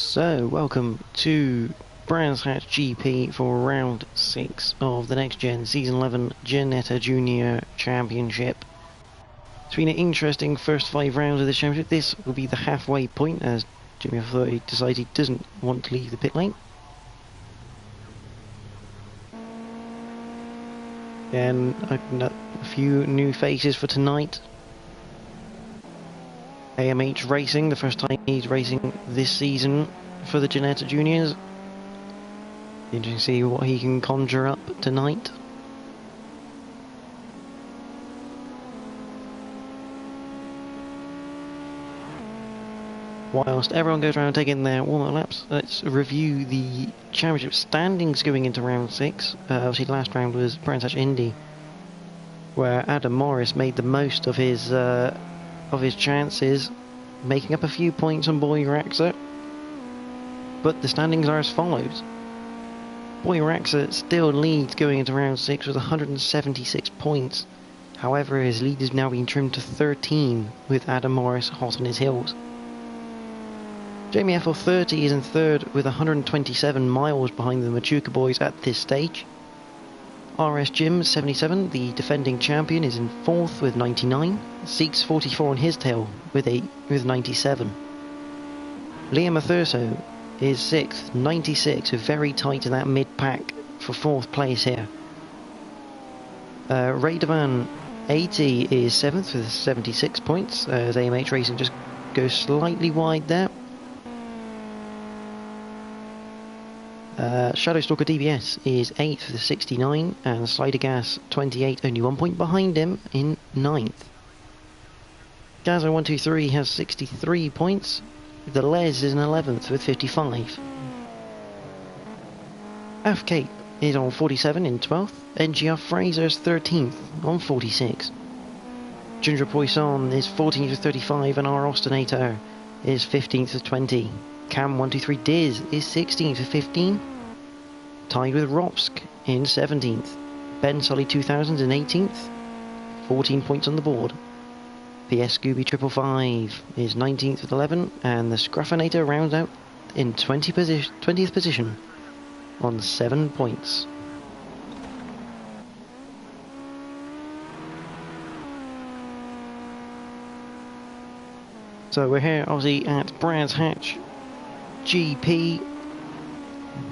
So, welcome to Brands Hatch GP for round 6 of the Next Gen Season 11 Ginetta Junior Championship. It's been an interesting first 5 rounds of this championship. This will be the halfway point as Jimmy F30 decides he doesn't want to leave the pit lane. And a few new faces for tonight. AMH Racing, the first time he's racing this season for the Ginetta Juniors. Interesting to see what he can conjure up tonight. Whilst everyone goes around taking their warm-up laps, let's review the championship standings going into round 6. Obviously the last round was Brands Hatch Indy, where Adam Morris made the most of his chances, making up a few points on Boy Raxa. But the standings are as follows. Boy Raxa still leads going into round 6 with 176 points. However, his lead has now been trimmed to 13 with Adam Morris hot on his heels. Jamie FL30 is in third with 127 miles behind the Machuca boys at this stage. RS Jim 77, the defending champion, is in fourth with 99. Seeks 44 on his tail with 97. Liam Athurso is sixth, 96, very tight in that mid-pack for fourth place here. Ray Devan 80 is seventh with 76 points, as AMH Racing just goes slightly wide there. Shadowstalker DBS is 8th with 69, and Slidergas 28, only 1 point behind him in 9th. Gazo123 has 63 points. The Les is in 11th with 55. AFK is on 47 in 12th. NGR Fraser is 13th on 46. Ginger Poisson is 14th with 35, and our Ostinator is 15th with 20. Cam123 Diz is 16th with 15. Tied with Ropsk in 17th. Ben Sully 2000 in 18th. 14 points on the board. PS Scooby 555 is 19th with 11, and the Scruffinator rounds out in 20th position on 7 points. So we're here obviously at Brands Hatch GP.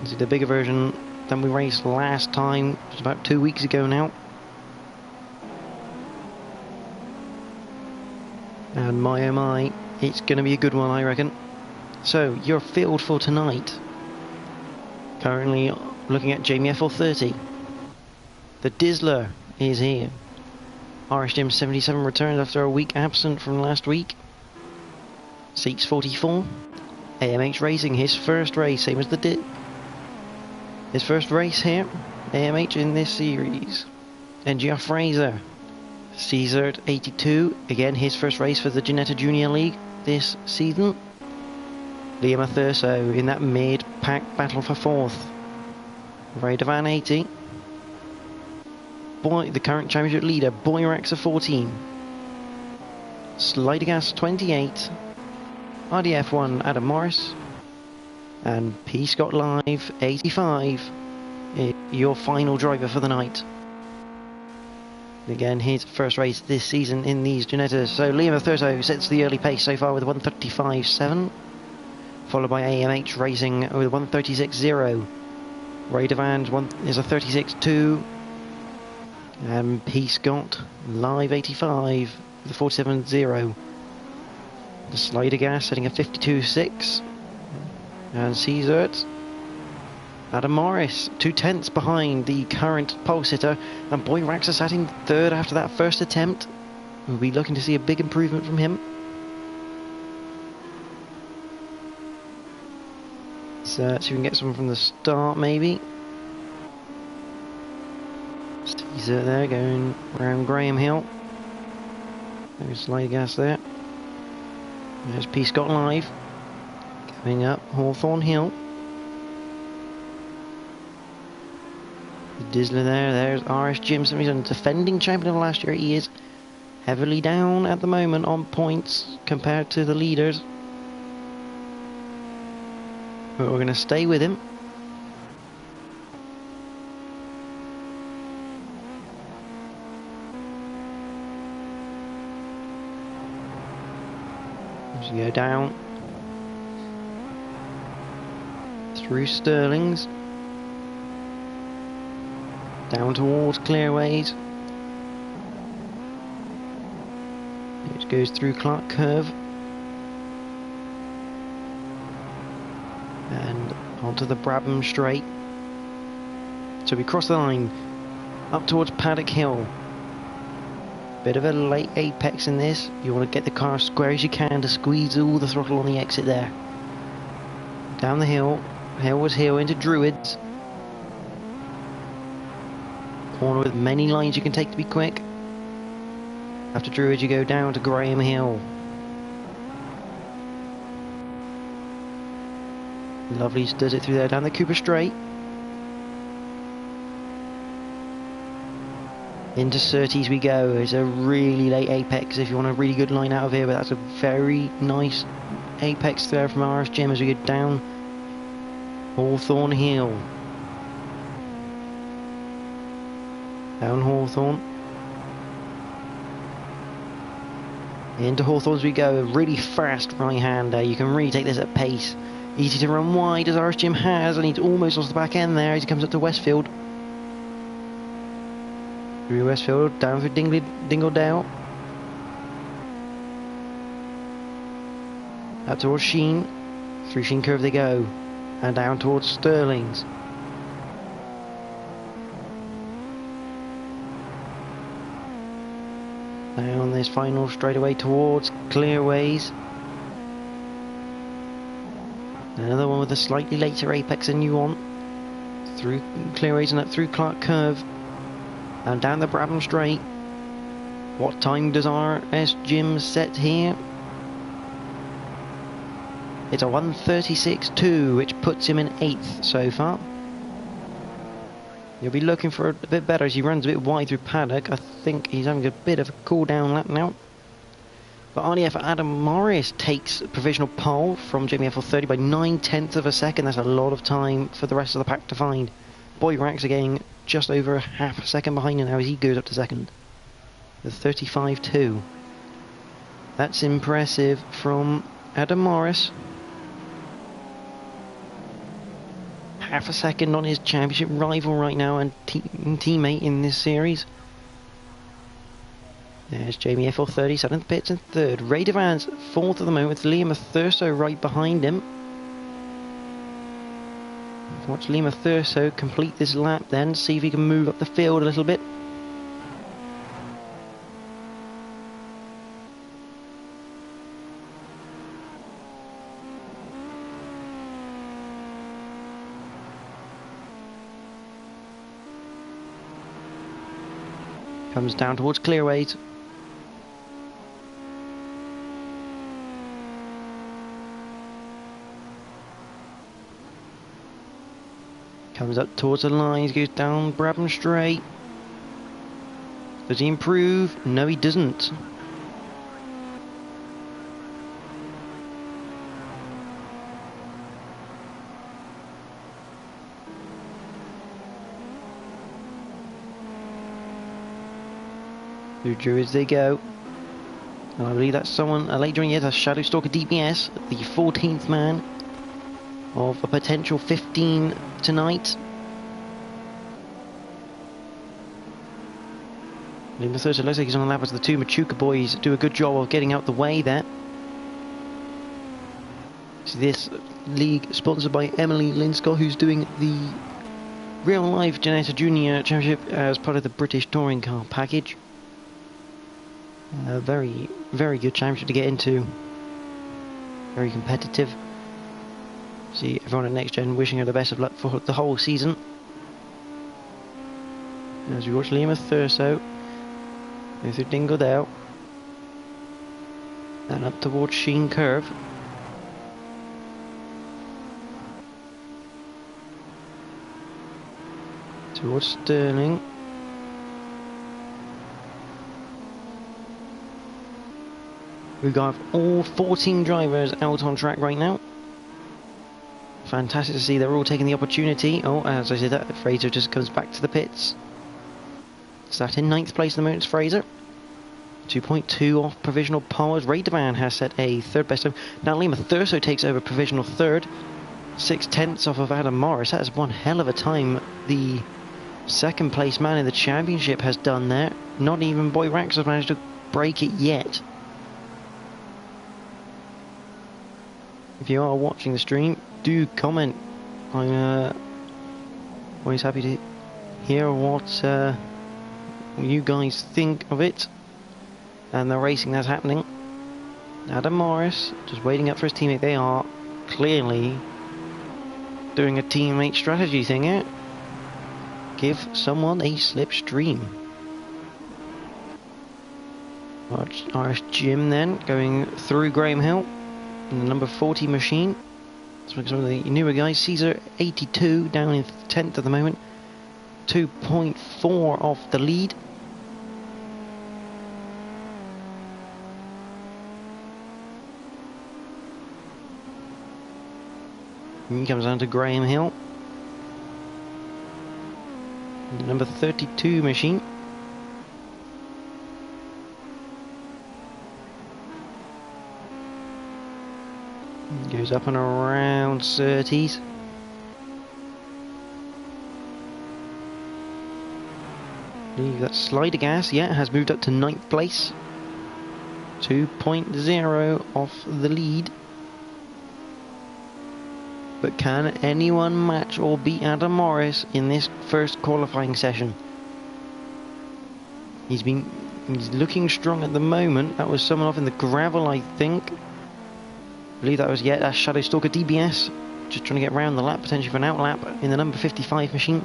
This is the bigger version than we raced last time. It was about 2 weeks ago now. And my oh my, it's going to be a good one, I reckon. So, your field for tonight. Currently looking at Jamie FL30. The Dizzler is here. RS Jim 77 returns after a week absent from last week. Seats 44. AMH Racing, his first race, same as the his first race here. AMH in this series. NGR Fraser. Caesar 82, again his first race for the Ginetta Junior League this season. Liam Athurso in that mid-pack battle for 4th. Ray Devan 80. The current championship leader, Boy Raxa 14. Slidergas 28. RDF1 Adam Morris. And P Scott Live 85. Your final driver for the night. Again, his first race this season in these Ginettas. So Liam Athurso sets the early pace so far with 1:35.7, followed by AMH Racing with 1:36.0. Ray Devan is a 36.2, and P Scott Live 85 with a 47.0. The Slidergas setting a 52.6, and Caesart Adam Morris 2/10 behind the current pole sitter, and Boy Raxa sat in third after that first attempt. We'll be looking to see a big improvement from him. So let's see if we can get someone from the start maybe. Caesar there going around Graham Hill. There's Slidergas there. There's P Scott Live coming up Hawthorne Hill. The Dizzler there, there's RS Jim, he's a defending champion of last year. He is heavily down at the moment on points compared to the leaders. But we're going to stay with him. As we go down through Stirlings, down towards Clearways. It goes through Clark Curve and onto the Brabham Straight. So we cross the line up towards Paddock Hill. Bit of a late apex in this. You want to get the car as square as you can to squeeze all the throttle on the exit there. Down the hill, Hillwards Hill into Druids. Corner with many lines you can take to be quick. After Druids you go down to Graham Hill. Lovely, does it through there down the Cooper Straight. Into Surtees we go. It's a really late apex if you want a really good line out of here, but that's a very nice apex there from RSGEN as we go down Hawthorne Hill. Down Hawthorne. Into Hawthorne as we go. A really fast right-hander. You can really take this at pace. Easy to run wide as RSGEN has, and he's almost lost the back end there as he comes up to Westfield. Through Westfield, down through Dingledale. Up towards Sheen. Through Sheen Curve they go. And down towards Stirlings. Down this final straightaway towards Clearways. Another one with a slightly later apex than you want. Through Clearways and up through Clark Curve. And down the Brabham Straight. What time does RSGEN set here? It's a 1:36.2, which puts him in 8th so far. You'll be looking for a bit better as he runs a bit wide through Paddock. I think he's having a bit of a cool down lap now. But RDF Adam Morris takes provisional pole from Jamie F30 by 9/10 of a second. That's a lot of time for the rest of the pack to find. Boy Rax are getting just over a half a second behind him now as he goes up to second. The 35.2. That's impressive from Adam Morris. Half a second on his championship rival right now and teammate in this series. There's Jamie F30, 7th pits and 3rd. Ray Devans 4th at the moment with Liam Thurso right behind him. Watch Liam Thurso complete this lap then, see if he can move up the field a little bit. Comes down towards Clearways. Comes up towards the lines, goes down Brabham Straight. Does he improve? No, he doesn't. Through Druids they go. And I believe that's someone, a late joining yet, a Shadow Stalker DPS, the 14th man of a potential 15 tonight. Liam Thurso looks like he's on a lap as the two Machuca boys do a good job of getting out the way there. So this league sponsored by Emily Linscott, who's doing the real life Ginetta Junior Championship as part of the British Touring Car package. A very, very good championship to get into. Very competitive. See everyone at NXTGEN wishing her the best of luck for the whole season. As we watch Liam Thurso go through Dingledale and up towards Sheen Curve. Towards Stirling. We've got all 14 drivers out on track right now. Fantastic to see they're all taking the opportunity. Oh, as I said that, Fraser just comes back to the pits. Sat in 9th place at the moment, it's Fraser. 2.2 off provisional pole. Ray Devan has set a third best time. Now Lima Thurso takes over provisional third. 6/10 off of Adam Morris. That is one hell of a time the second place man in the championship has done there. Not even Boy Rax has managed to break it yet. If you are watching the stream, do comment. I'm always happy to hear what you guys think of it and the racing that's happening. Adam Morris just waiting up for his teammate. They are clearly doing a teammate strategy thing here. Give someone a slipstream. Irish Jim then going through Graham Hill in the number 40 machine. Some of the newer guys. Caesar 82 down in 10th at the moment. 2.4 off the lead. And he comes down to Graham Hill. Number 32 machine. Goes up and around 30s. Leave that slider gas, yeah, has moved up to 9th place. 2.0 off the lead. But can anyone match or beat Adam Morris in this first qualifying session? He's looking strong at the moment. That was someone off in the gravel, I think. I believe that was, yeah, that's Shadow Stalker DBS. Just trying to get round the lap, potentially for an outlap in the number 55 machine.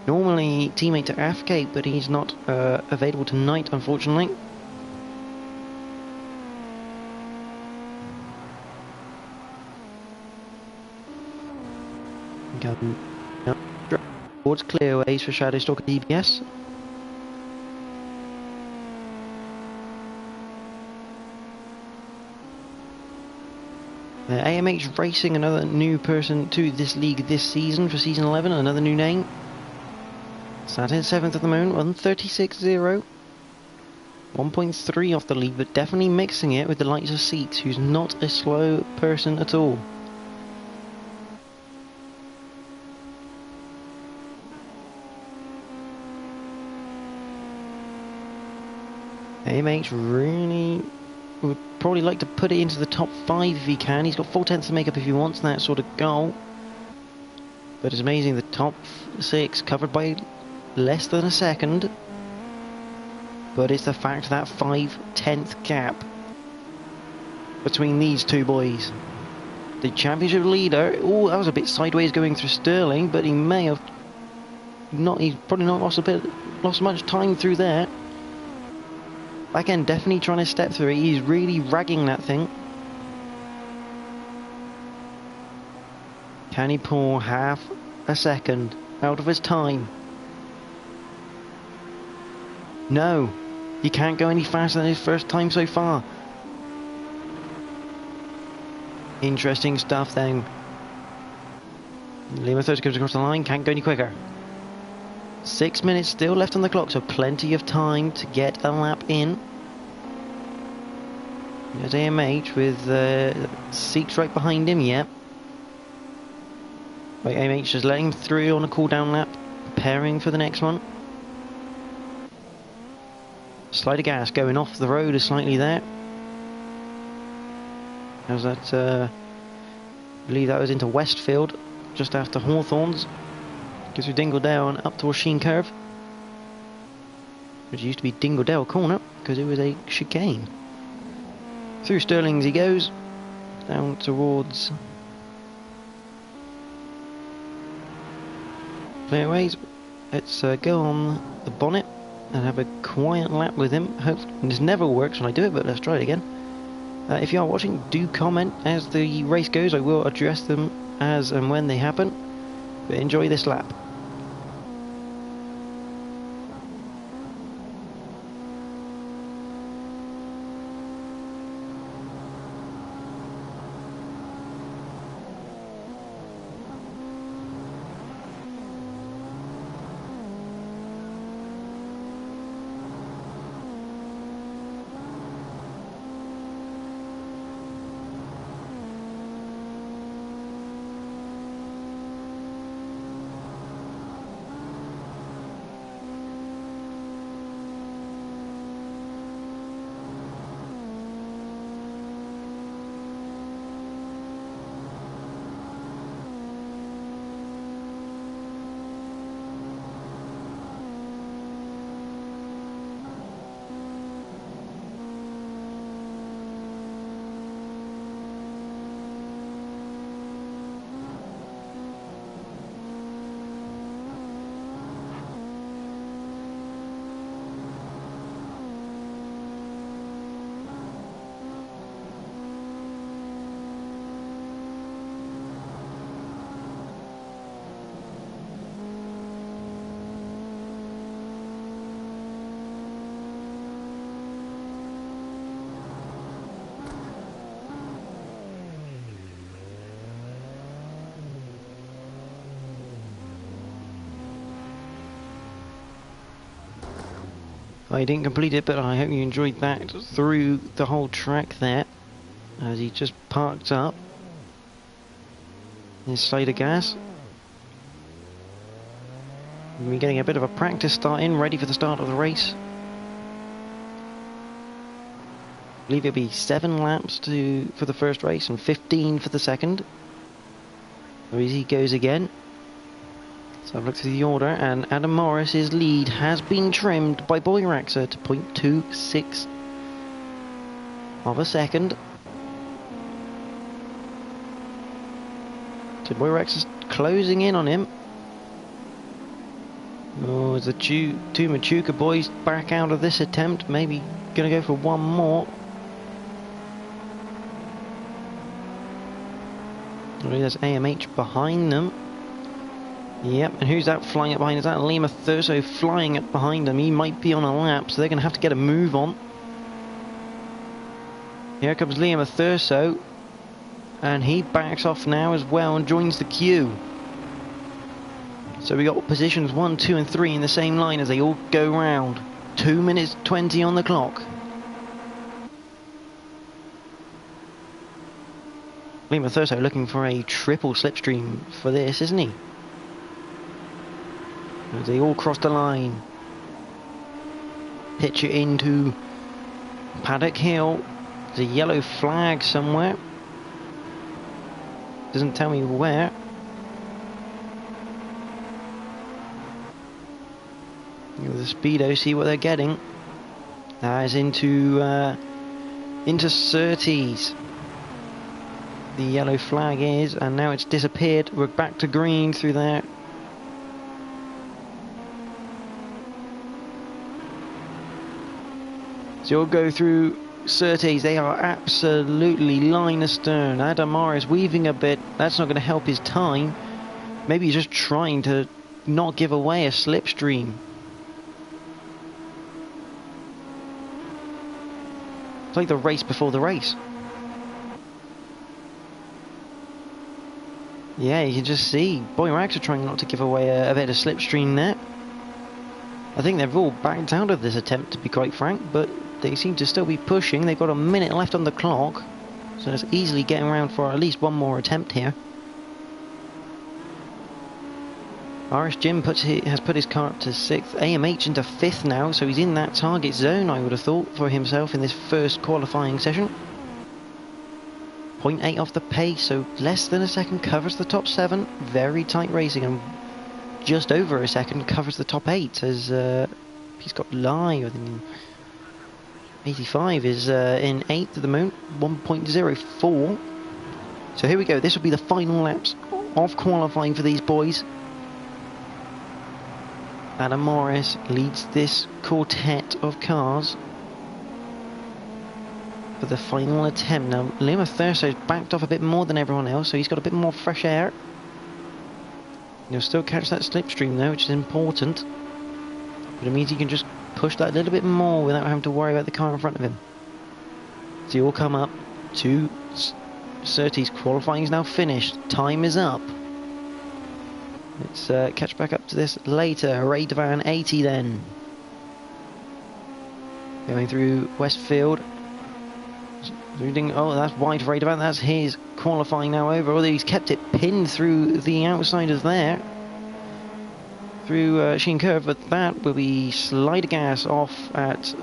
Normally teammate to Afgate, but he's not available tonight, unfortunately. Towards clearways for Shadow Stalker DBS. AMH Racing, another new person to this league this season for season 11, another new name. Sat in 7th at the moment, 136.0. 1.3 off the lead, but definitely mixing it with the likes of Seeks, who's not a slow person at all. AMH really would probably like to put it into the top 5 if he can. He's got 4/10 to make up if he wants that sort of goal. But it's amazing, the top 6 covered by less than a second. But it's the fact that 5/10 gap between these two boys. The championship leader, oh, that was a bit sideways going through Sterling, but he may have not, he's probably not lost much time through there. Back end definitely trying to step through it. He's really ragging that thing. Can he pull half a second out of his time? No, he can't go any faster than his first time so far. Interesting stuff then. Lima Thurso comes across the line, can't go any quicker. 6 minutes still left on the clock, so plenty of time to get a lap in. There's AMH with Seeks right behind him, yeah. Right, AMH just letting him through on a cool down lap, preparing for the next one. Slider gas going off the road is slightly there. How's that? I believe that was into Westfield, just after Hawthorns. Goes through Dingledale and up towards Sheen Curve, which used to be Dingledale Corner because it was a chicane. Through Stirlings he goes, down towards clearways. Let's go on the bonnet and have a quiet lap with him. This never works when I do it, but let's try it again. If you are watching, do comment as the race goes. I will address them as and when they happen. But enjoy this lap. I didn't complete it, but I hope you enjoyed that through the whole track there, as he just parked up his side of gas. We're getting a bit of a practice start in, ready for the start of the race. I believe it'll be 7 laps for the first race and 15 for the second. So he goes again. So I've looked through the order, and Adam Morris's lead has been trimmed by Boyraxer to 0.26 of a second. So Boyraxer's closing in on him. Oh, as the two Machuca boys back out of this attempt, maybe going to go for one more. Oh, there's AMH behind them. Yep, and who's that flying up behind? Is that Lima Thurso flying up behind them? He might be on a lap, so they're going to have to get a move on. Here comes Lima Thurso, and he backs off now as well and joins the queue. So we got positions 1, 2 and 3 in the same line as they all go round. 2 minutes 20 on the clock. Lima Thurso looking for a triple slipstream for this, isn't he? As they all cross the line. Pitch it into Paddock Hill. There's a yellow flag somewhere. Doesn't tell me where. The speedo, see what they're getting. That is into Surtees. The yellow flag is, and now it's disappeared. We're back to green through there. So you'll go through Surtees. They are absolutely line astern. Adam Morris weaving a bit. That's not going to help his time. Maybe he's just trying to not give away a slipstream. It's like the race before the race. Yeah, you can just see Boyrax are trying not to give away a bit of slipstream there. I think they've all backed out of this attempt, to be quite frank, but they seem to still be pushing. They've got a minute left on the clock, so it's easily getting around for at least one more attempt here. RSGen has put his car up to 6th, AMH into 5th now, so he's in that target zone, I would have thought, for himself in this first qualifying session. 0.8 off the pace, so less than a second covers the top 7. Very tight racing, and just over a second covers the top 8, as he's got live. I think 85 is in 8th at the moment, 1.04. So here we go, this will be the final laps of qualifying for these boys. Adam Morris leads this quartet of cars for the final attempt. Now, Lima Thurso's backed off a bit more than everyone else, so he's got a bit more fresh air. He'll still catch that slipstream though, which is important. But it means he can just push that a little bit more without having to worry about the car in front of him. So you all come up to Surtees. Qualifying is now finished. Time is up. Let's catch back up to this later. Ray Devan 80 then. Going through Westfield. Oh, that's wide for Ray Devan. That's his qualifying now over. Although he's kept it pinned through the outsiders there. Through Sheen Curve, but that will be slider gas off at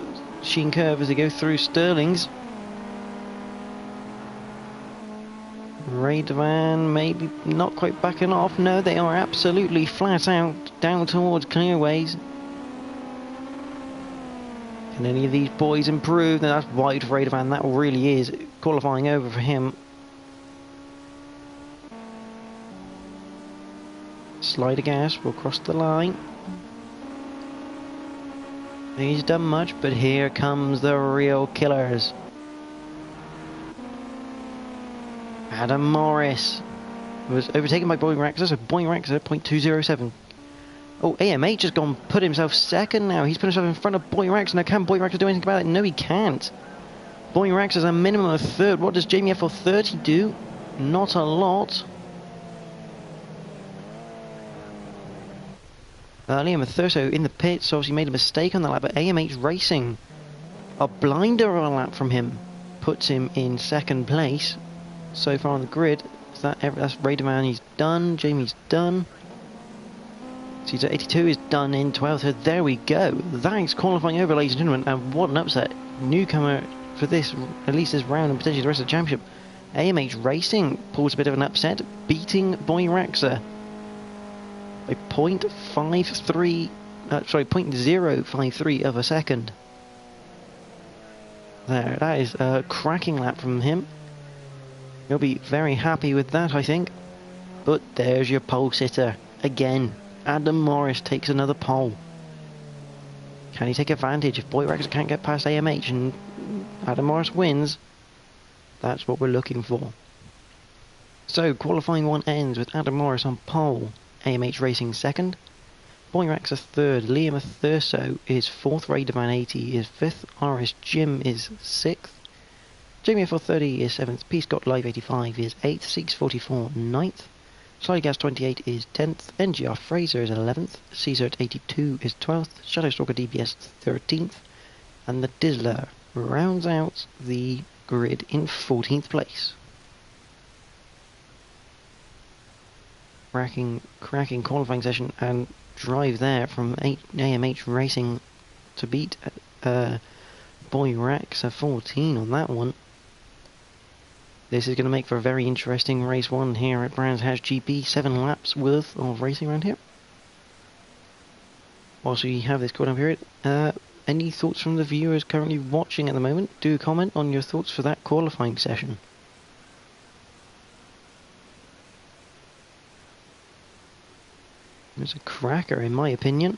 Sheen Curve as they go through Stirling's. Ray Devan maybe not quite backing off. No, they are absolutely flat out down towards Clearways. Can any of these boys improve? No, that's wide for Ray Devan. That really is qualifying over for him. Slider gas will cross the line. He's done much, but here comes the real killers. Adam Morris was overtaken by Boyraxer, so Boyraxer 0.207. Oh, AMH has gone put himself second now. He's put himself in front of Boyraxer. Now, can Boyraxer do anything about it? No, he can't. Boyraxer's a minimum of 3rd. What does Jamie FL30 do? Not a lot. Liam Thurso in the pits, obviously made a mistake on that lap, but AMH Racing, a blinder on a lap from him, puts him in second place so far on the grid. That's Raderman, he's done, Jamie's done. Caesar 82 is done in 12th, so there we go. That is qualifying over, ladies and gentlemen, and what an upset. Newcomer for this, at least this round and potentially the rest of the championship. AMH Racing pulls a bit of an upset, beating Boyraxa by 0.053 of a second. There, that is a cracking lap from him. You'll be very happy with that, I think. But there's your pole sitter again. Adam Morris takes another pole. Can he take advantage? If Boyraxa can't get past AMH and Adam Morris wins, that's what we're looking for. So, qualifying one ends with Adam Morris on pole, AMH Racing second, Boyraxa third, Liam Thurso is fourth, Raderman 80 is fifth, RS Jim is sixth, Jamie F430 is seventh, P Scott Live 85 is eighth, Six 44 ninth, Slygas 28 is 10th, NGR Fraser is 11th, Caesar 82 is 12th, Shadowstalker DBS 13th, and the Dizzler rounds out the grid in 14th place. Cracking qualifying session and drive there from AMH Racing to beat Boyraxa 14 on that one. This is going to make for a very interesting race one here at Brands Hatch GP. 7 laps worth of racing around here. Whilst we have this cooldown period, any thoughts from the viewers currently watching at the moment? Do comment on your thoughts for that qualifying session. It's a cracker in my opinion.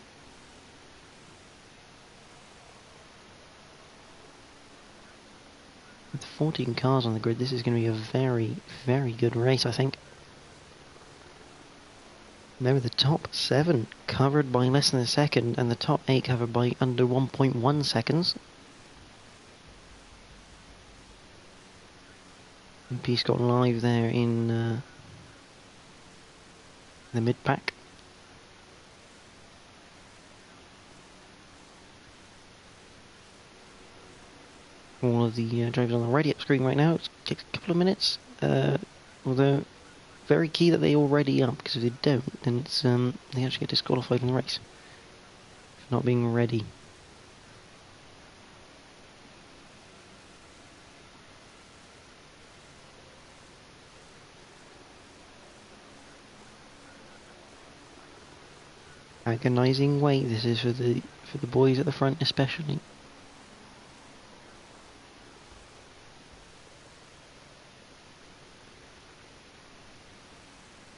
With 14 cars on the grid, this is going to be a very, very good race, I think. Remember, the top 7 covered by less than a second, and the top 8 covered by under 1.1 seconds. And Peace got live there in the mid-pack. All of the drivers on the ready up screen right now. It takes a couple of minutes, although very key that they all ready up, because if they don't, then it's they actually get disqualified in the race for not being ready. Agonizing wait this is for the boys at the front especially.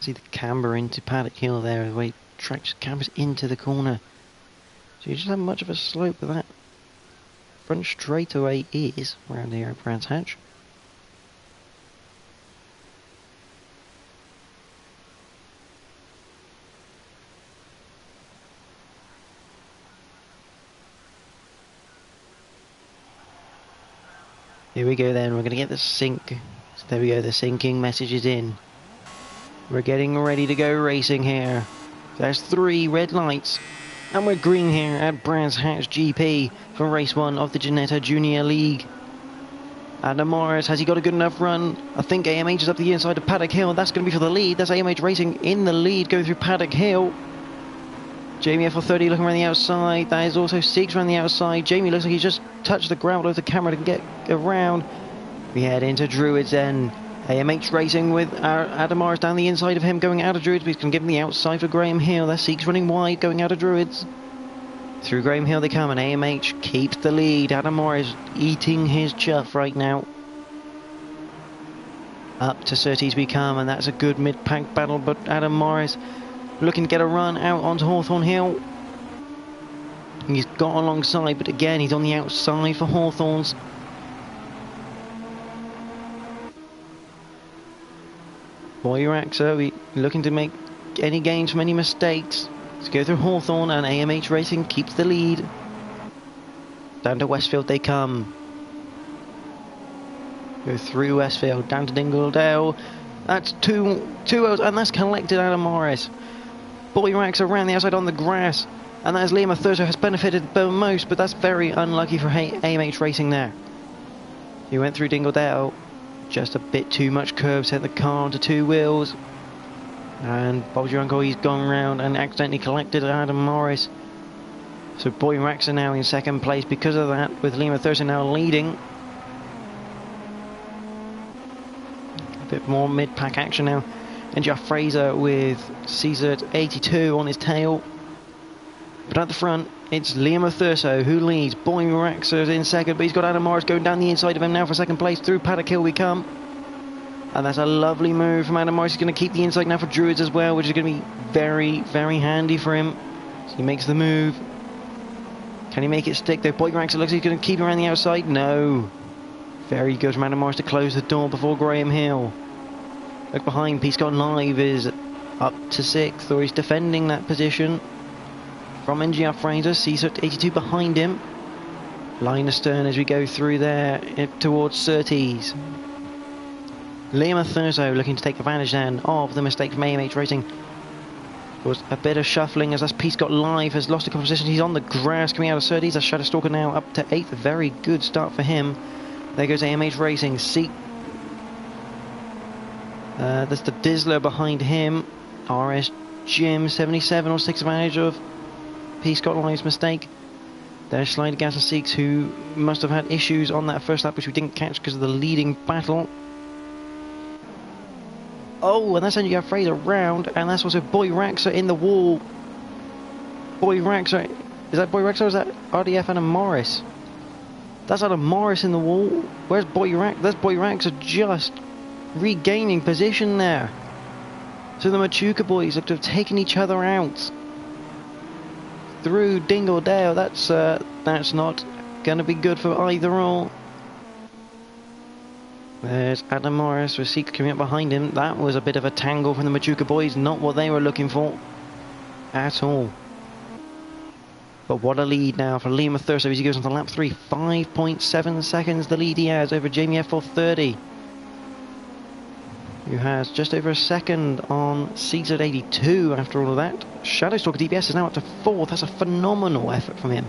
See the camber into Paddock Hill there, the way it tracks cambers into the corner. So you just have much of a slope that that front straightaway is around here at Brands Hatch. Here we go then, we're going to get the sync. So there we go, the syncing message is in. We're getting ready to go racing here. There's 3 red lights. And we're green here at Brands Hatch GP for race 1 of the Ginetta Junior League. Adam Morris, has he got a good enough run? I think AMH is up the inside of Paddock Hill. That's going to be for the lead. That's AMH Racing in the lead going through Paddock Hill. Jamie F430 looking around the outside. That is also Siegs around the outside. Jamie looks like he's just touched the ground over the camera to get around. We head into Druids then. AMH Racing with Adam Morris down the inside of him going out of Druids, but he's going to give him the outside for Graham Hill. That's Siegs running wide going out of Druids. Through Graham Hill they come and AMH keeps the lead. Adam Morris eating his chuff right now. Up to Surtees we come, and that's a good mid-pack battle, but Adam Morris looking to get a run out onto Hawthorne Hill. He's got alongside, but again he's on the outside for Hawthorne's. Boyraxa looking to make any gains from any mistakes. Let's go through Hawthorne, and AMH Racing keeps the lead. Down to Westfield they come. Go through Westfield, down to Dingledale. That's two L's, and that's collected Adam Morris. Boy Rax around the outside on the grass. And that is Liam Thurso has benefited the most, but that's very unlucky for AMH Racing there. He went through Dingledale. Just a bit too much curve, sent the car onto two wheels. And Bob's your uncle, he's gone round and accidentally collected Adam Morris. So Boy Rax are now in second place because of that, with Liam Thurso now leading. A bit more mid-pack action now. And Jeff Fraser with Caesar 82 on his tail. But at the front, it's Liam Thurso who leads. Boy Rax is in second, but he's got Adam Morris going down the inside of him now for second place. Through Paddock Hill we come. And that's a lovely move from Adam Morris. He's going to keep the inside now for Druids as well, which is going to be very, very handy for him. So he makes the move. Can he make it stick though? Boy Rax, it looks like he's going to keep around the outside. No. Very good from Adam Morris to close the door before Graham Hill. Look behind, Peace Gone Live is up to 6th, or he's defending that position. From NGR Fraser, Caesar 82 behind him. Line astern as we go through there towards Surtees. Liam Thurso looking to take advantage then of the mistake from AMH Racing. Of course, a bit of shuffling as Peace Got Live has lost a couple of positions. He's on the grass coming out of Surtees. A Shadow Stalker now up to 8th. A very good start for him. There goes AMH Racing. There's the Dizzler behind him. RS Jim 77 will take advantage of Peace Got Live's mistake. There's Slider Gas and Seeks, who must have had issues on that first lap, which we didn't catch because of the leading battle. Oh, and that's NGR Fraser round, and that's also Boy Raxer in the wall. Boy Raxer, is that Boy Raxer or is that RDF Adam Morris? That's Adam Morris in the wall. Where's Boy Raxer? That's Boy Raxer just regaining position there. So the Machuca boys look to have taken each other out through Dingledale. That's not going to be good for either or. There's Adam Morris with Seeks coming up behind him. That was a bit of a tangle from the Machuca boys. Not what they were looking for at all. But what a lead now for Liam Thurso as he goes on to lap 3. 5.7 seconds the lead he has over Jamie F430. Who has just over a second on Caesar 82 after all of that. Shadowstalker DBS is now up to 4th. That's a phenomenal effort from him.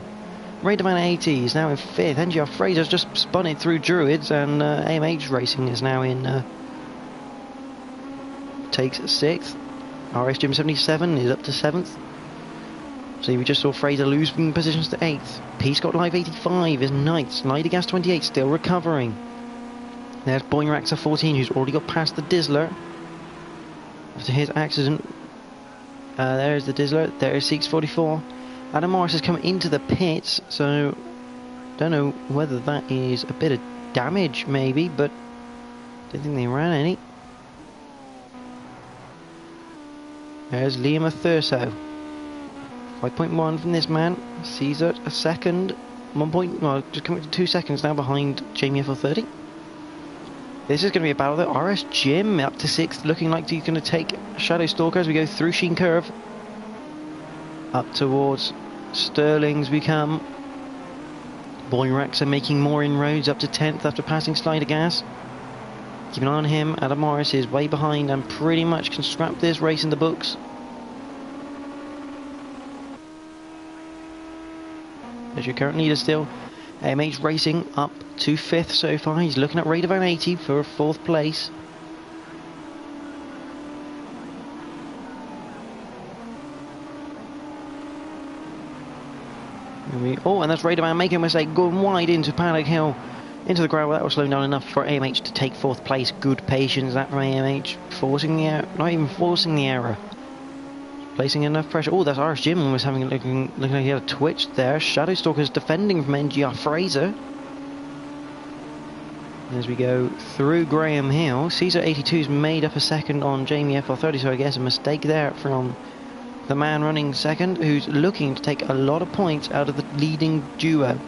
Raiderman 80 is now in 5th. NGR Fraser's just spun it through Druids, and AMH Racing is now in takes 6th. RS Jim 77 is up to 7th. So we just saw Fraser losing positions to 8th. Peace Got Live 85 is 9th. Slider Gas 28 still recovering. There's Boy Raxer 14, who's already got past the Dizzler after his accident. There's the Dizzler. There is Seeks 44. Adam Morris has come into the pits, so don't know whether that is a bit of damage, maybe, but don't think they ran any. There's Liam Thurso. 5.1 from this man. Caesar a second. Just coming to 2 seconds now behind Jamie F430. This is going to be a battle though. RS Jim up to 6th, looking like he's going to take Shadow Stalker as we go through Sheen Curve. Up towards Sterling's we come. Boy Raxer making more inroads up to 10th after passing Slider Gas. Keep an eye on him. Adam Morris is way behind and pretty much can scrap this race in the books. There's your current leader still. AMH Racing up to 5th so far. He's looking at Raider Van 80 for 4th place. And that's Raider Van making a mistake, going wide into Paddock Hill, into the ground. That was slowing down enough for AMH to take 4th place. Good patience that from AMH, forcing the error, not even forcing the error, placing enough pressure. Oh, that's RS Jim was looking like he had a twitch there. Shadow Stalker's defending from NGR Fraser. As we go through Graham Hill, Caesar 82's made up a second on Jamie F430, so I guess a mistake there from the man running second, who's looking to take a lot of points out of the leading duo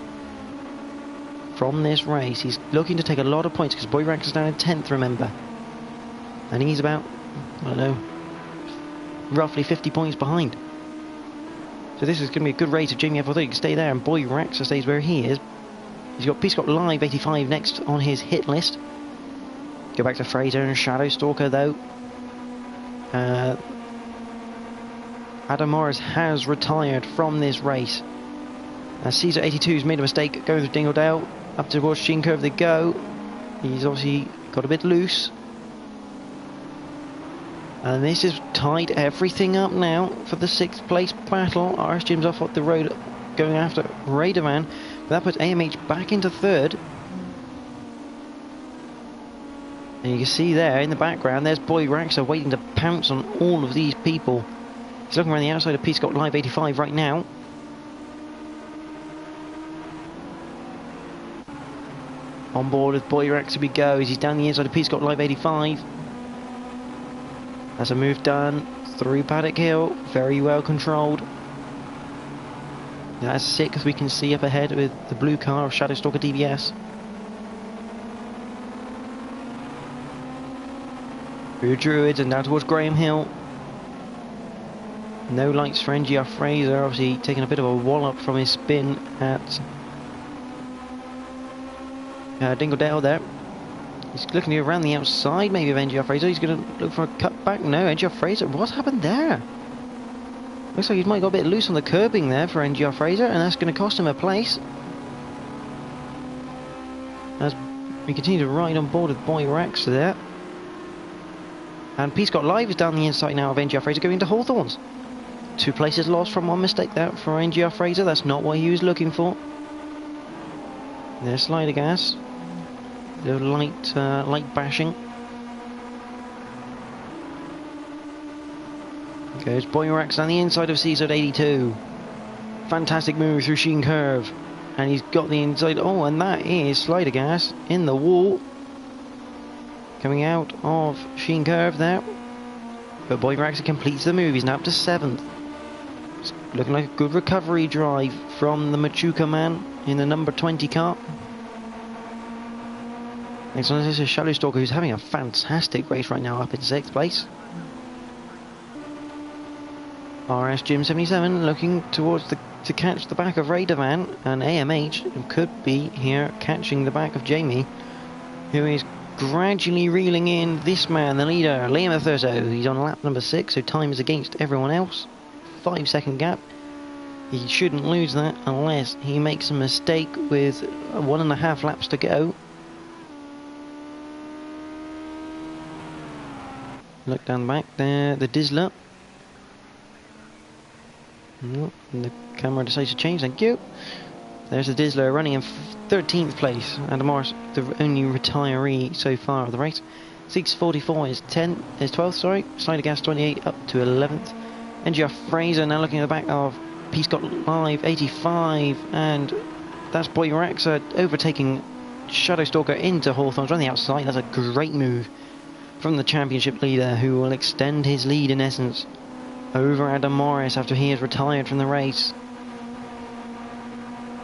from this race. He's looking to take a lot of points because Boy Raxer's down in 10th, remember, and he's about, I don't know, roughly 50 points behind. So this is going to be a good race if Jamie F430 can stay there and Boy Raxer stays where he is. He's got Peace Got Live 85 next on his hit list. Go back to Fraser and Shadow Stalker though. Adam Morris has retired from this race. As Caesar 82's made a mistake going through Dingledale. Up towards Sheen Curve they go. He's obviously got a bit loose. And this has tied everything up now for the 6th place battle. RS Jim's off the road going after Radovan. But that puts AMH back into 3rd. And you can see there in the background, there's Boy Raxer waiting to pounce on all of these people. He's looking around the outside of P-Scott Live 85 right now. On board with Boy Raxer we go as he's down the inside of P-Scott Live 85. That's a move done through Paddock Hill, very well controlled. That's 6th we can see up ahead with the blue car of Shadowstalker DBS. Through Druids and down towards Graham Hill. No lights for NGR Fraser, obviously taking a bit of a wallop from his spin at Dingledale there. He's looking around the outside maybe of NGR Fraser. He's going to look for a cutback. No, NGR Fraser. What's happened there? Looks like he might have got a bit loose on the curbing there for NGR Fraser, and that's going to cost him a place. As we continue to ride on board with Boy Rex there. And P-Scott Live is down the inside now of NGR Fraser going into Hawthorns. 2 places lost from one mistake there for NGR Fraser. That's not what he was looking for. There's slider gas. A little light bashing. Goes Boy Rex on the inside of Caesar 82. Fantastic move through Sheen Curve. And he's got the inside. Oh, and that is slider gas in the wall. Coming out of Sheen Curve there. But Boy Rex completes the move. He's now up to 7th. It's looking like a good recovery drive from the Machuca man in the number 20 car. Next one is Shadowstalker, who's having a fantastic race right now, up in 6th place. RS Jim 77 looking towards to catch the back of Radovan, and AMH could be here catching the back of Jamie, who is gradually reeling in this man, the leader, Liam Thurso. He's on lap number 6, so time is against everyone else. 5-second gap. He shouldn't lose that unless he makes a mistake with 1.5 laps to go. Look down the back there, the Dizzler. And the camera decides to change, thank you. There's the Dizzler running in 13th place. Adam Morris, the only retiree so far of the race. 644 is 12th, sorry. Slider Gas 28 up to 11th. NGR Fraser now looking at the back of P-Scott Live 85. And that's Boy Raxa overtaking Shadowstalker into Hawthorns on the outside. That's a great move from the championship leader, who will extend his lead in essence over Adam Morris after he has retired from the race.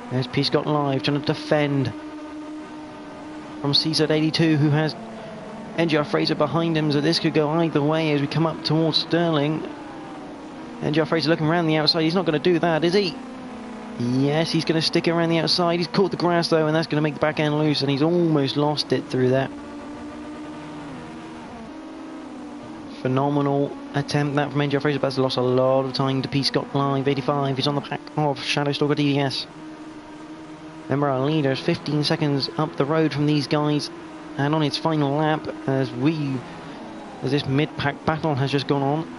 There's P-Scott Live trying to defend from CZ82, who has NGR Fraser behind him, so this could go either way as we come up towards Stirling. NGR Fraser looking around the outside. He's not going to do that, is he? Yes, he's going to stick around the outside. He's caught the grass though, and that's going to make the back end loose, and he's almost lost it through that. Phenomenal attempt that from NGR Fraser, but has lost a lot of time to P-Scott Live 85. He's on the back of Shadowstalker DDS. Remember, our leader is 15 seconds up the road from these guys, and on its final lap as this mid-pack battle has just gone on.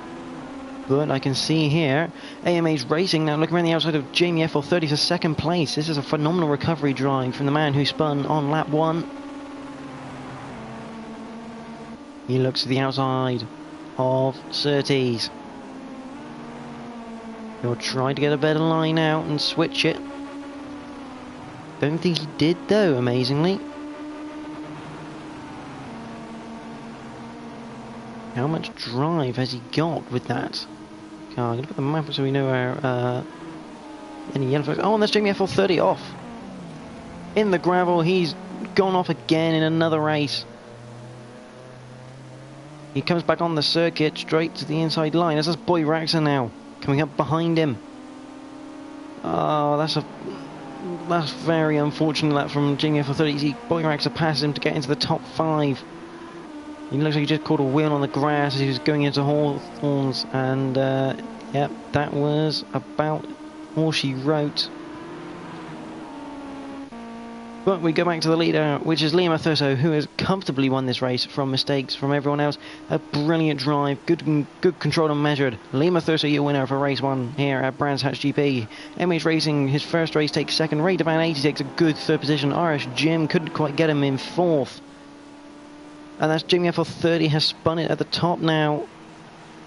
But I can see here AMA's racing now, looking around the outside of Jamie FL30 for 2nd place. This is a phenomenal recovery drive from the man who spun on lap 1. He looks to the outside of Surtees. He'll try to get a better line out and switch it. Don't think he did though, amazingly. How much drive has he got with that? I'm going to put the map so we know where any yellow flags. Oh, and there's Jamie FL30 off. In the gravel, he's gone off again in another race. He comes back on the circuit straight to the inside line. This is Boy Raxa now, coming up behind him. Oh, that's very unfortunate that from Jamie FL30. Boy Raxa passes him to get into the top 5. He looks like he just caught a wheel on the grass as he was going into Hawthorns, and Yep, that was about all she wrote. But we go back to the leader, which is Liam Thurso, who has comfortably won this race from mistakes from everyone else. A brilliant drive, good control and measured. Liam Thurso, your winner for race 1 here at Brands Hatch GP. MH Racing, his first race, takes second. Ray Devan 86, a good third position. RS Jim couldn't quite get him in fourth. And that's Jamie FL30 has spun it at the top now.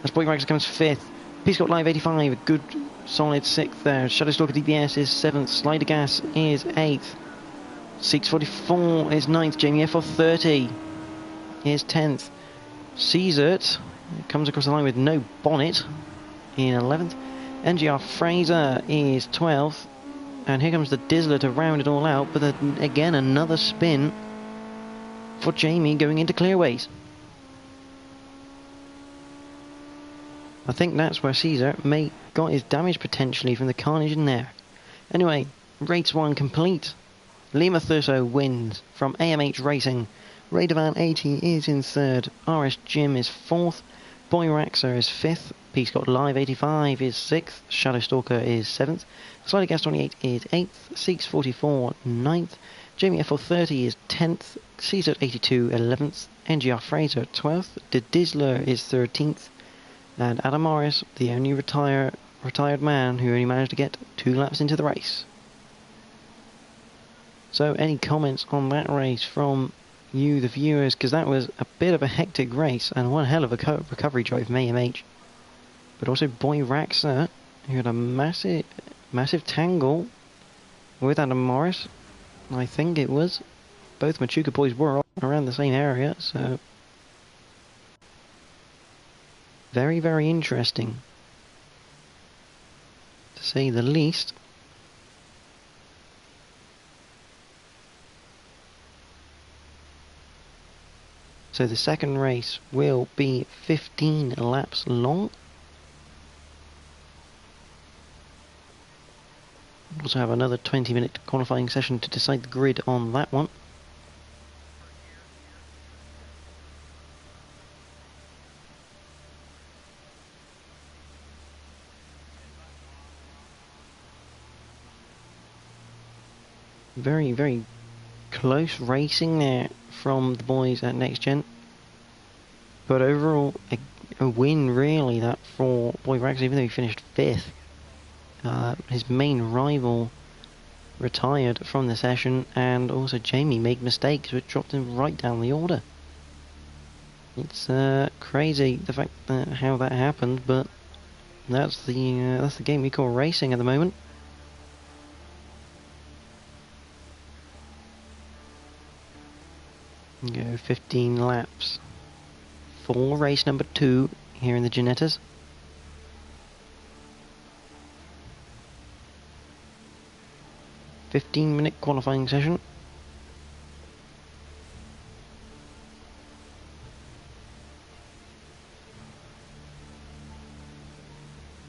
As Boy Rags comes fifth. Peace Got Live 85, a good solid sixth there. Shadowstalker DBS is seventh. Slider Gas is eighth. 644 is 9th, Jamie FL30 is 10th. Caesart comes across the line with no bonnet in 11th. NGR Fraser is 12th. And here comes the Dizzler to round it all out, but then again another spin for Jamie going into clearways. I think that's where Caesar may got his damage potentially from the carnage in there. Anyway, race 1 complete. Lima Thurso wins from AMH Racing. Ray Devan 80 is in third. RS Jim is fourth. Boy Raxer is fifth. Peace Got Live 85 is sixth. Shadowstalker is seventh. Slider Gas 28 is eighth. 644 ninth. Jamie FL30 is 10th. Caesar 82 11th. NGR Fraser 12th. The Dizzler is 13th. And Adam Morris, the only retired man who only managed to get 2 laps into the race. So any comments on that race from you, the viewers, because that was a bit of a hectic race and one hell of a recovery drive from AMH. But also Boy Raxer, who had a massive tangle with Adam Morris, I think it was. Both Machuca boys were around the same area, so very, very interesting, to say the least. So the second race will be 15 laps long. We'll also have another 20-minute qualifying session to decide the grid on that one. Very, very close racing there from the boys at NXTGEN. But overall, a win really that for Boy Rags, even though he finished 5th. His main rival retired from the session, and also Jamie made mistakes which dropped him right down the order. It's crazy the fact that how that happened, but that's the game we call racing at the moment. Go 15 laps for race number 2 here in the Ginettas. -minute qualifying session.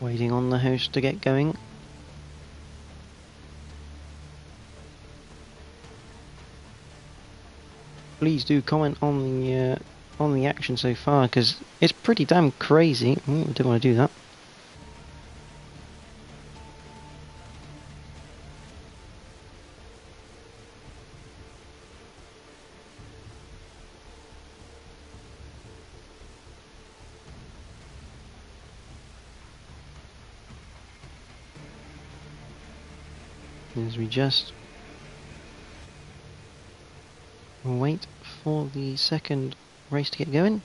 Waiting on the host to get going. Please do comment on the action so far, because it's pretty damn crazy. I didn't want to do that. As we just wait for the second race to get going.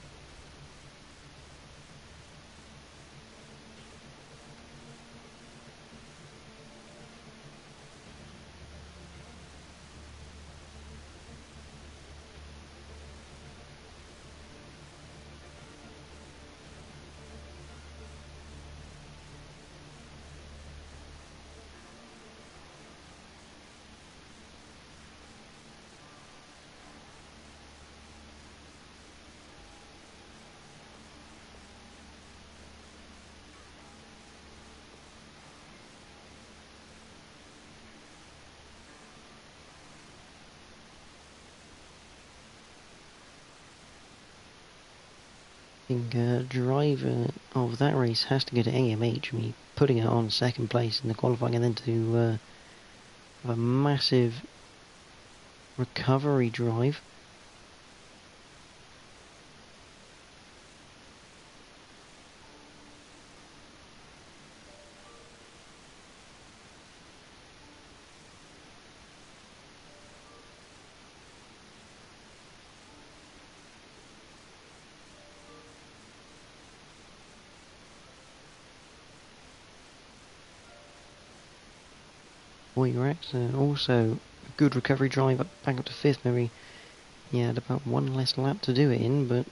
think driver of that race has to go to AMH. I mean, putting it on second place in the qualifying and then to have a massive recovery drive. Rex, also a good recovery drive back up to 5th. Maybe he had about one less lap to do it in, but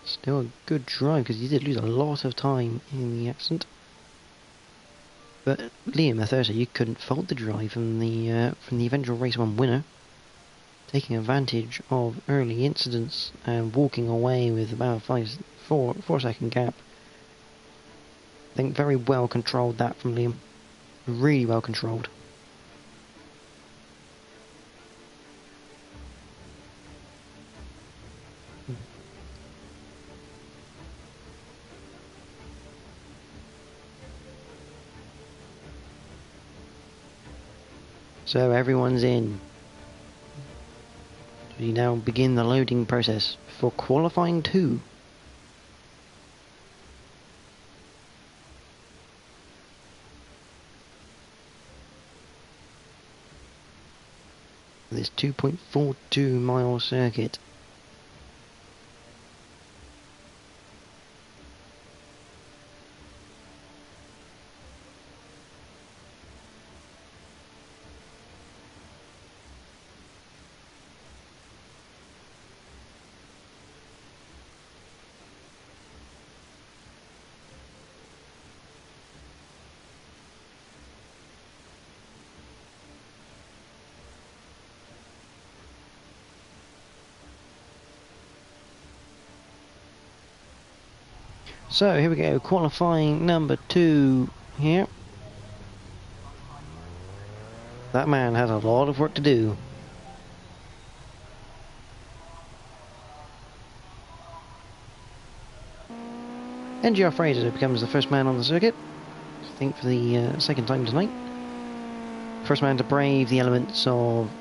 still a good drive because he did lose a lot of time in the accident. But Liam Thursday, you couldn't fault the drive from the eventual race 1 winner, taking advantage of early incidents and walking away with about a 4 second gap. I think very well controlled that from Liam. Really well controlled. So everyone's in. We now begin the loading process for qualifying 2. This 2.42 mile circuit. So here we go, qualifying number 2 here. That man has a lot of work to do. NGR Fraser becomes the first man on the circuit, I think for the second time tonight. First man to brave the elements of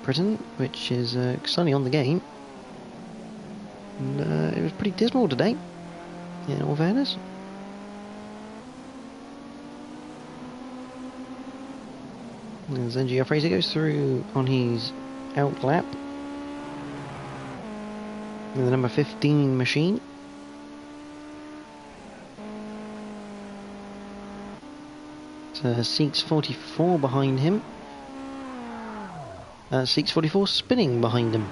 Britain, which is sunny on the game. And it was pretty dismal today, in all fairness. As NGR Fraser goes through on his out lap with the number 15 machine. Seeks 44 behind him. Seeks 44 spinning behind him.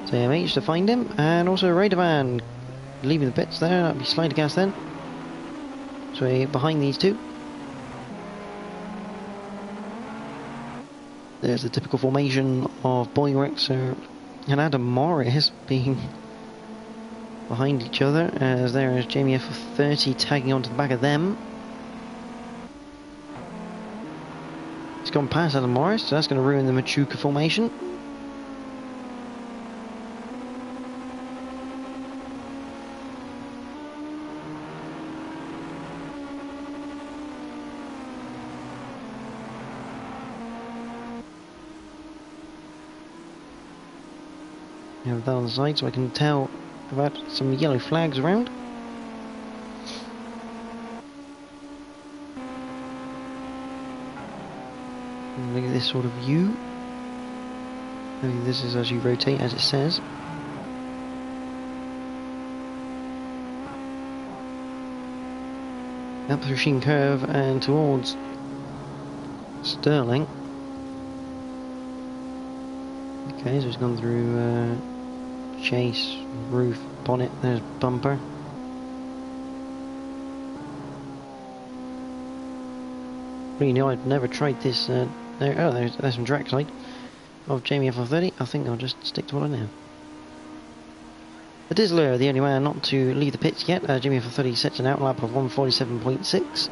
So MH to find him, and also Radovan leaving the pits there. That'll be Slider Gas then. So behind these two. There's the typical formation of Boyrexer and Adam Morris being behind each other, as there is Jamie F30 tagging onto the back of them. He's gone past Adam Morris, so that's going to ruin the Machuca formation. I have that on the side so I can tell about some yellow flags around. And look at this sort of view. Maybe this is as you rotate, as it says. Up the Sheen Curve and towards Stirling. Okay, so it's gone through chase, roof, bonnet, there's bumper. Really know I've never tried this, there's some track side of Jamie F30. I think I'll just stick to what I know. The Dizzler, the only man not to leave the pits yet. Jamie F30 sets an outlap of 147.6.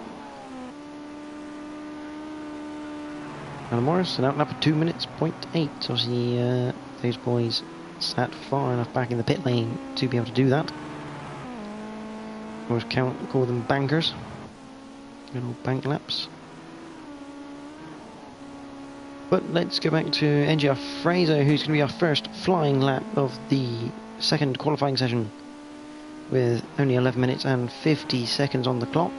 Adam Morris, an outlap of 2 minutes, 0.8. Obviously, those boys sat far enough back in the pit lane to be able to do that. Always call them bankers. Good old bank laps. But let's go back to NGR Fraser, who's going to be our first flying lap of the second qualifying session, with only 11 minutes and 50 seconds on the clock.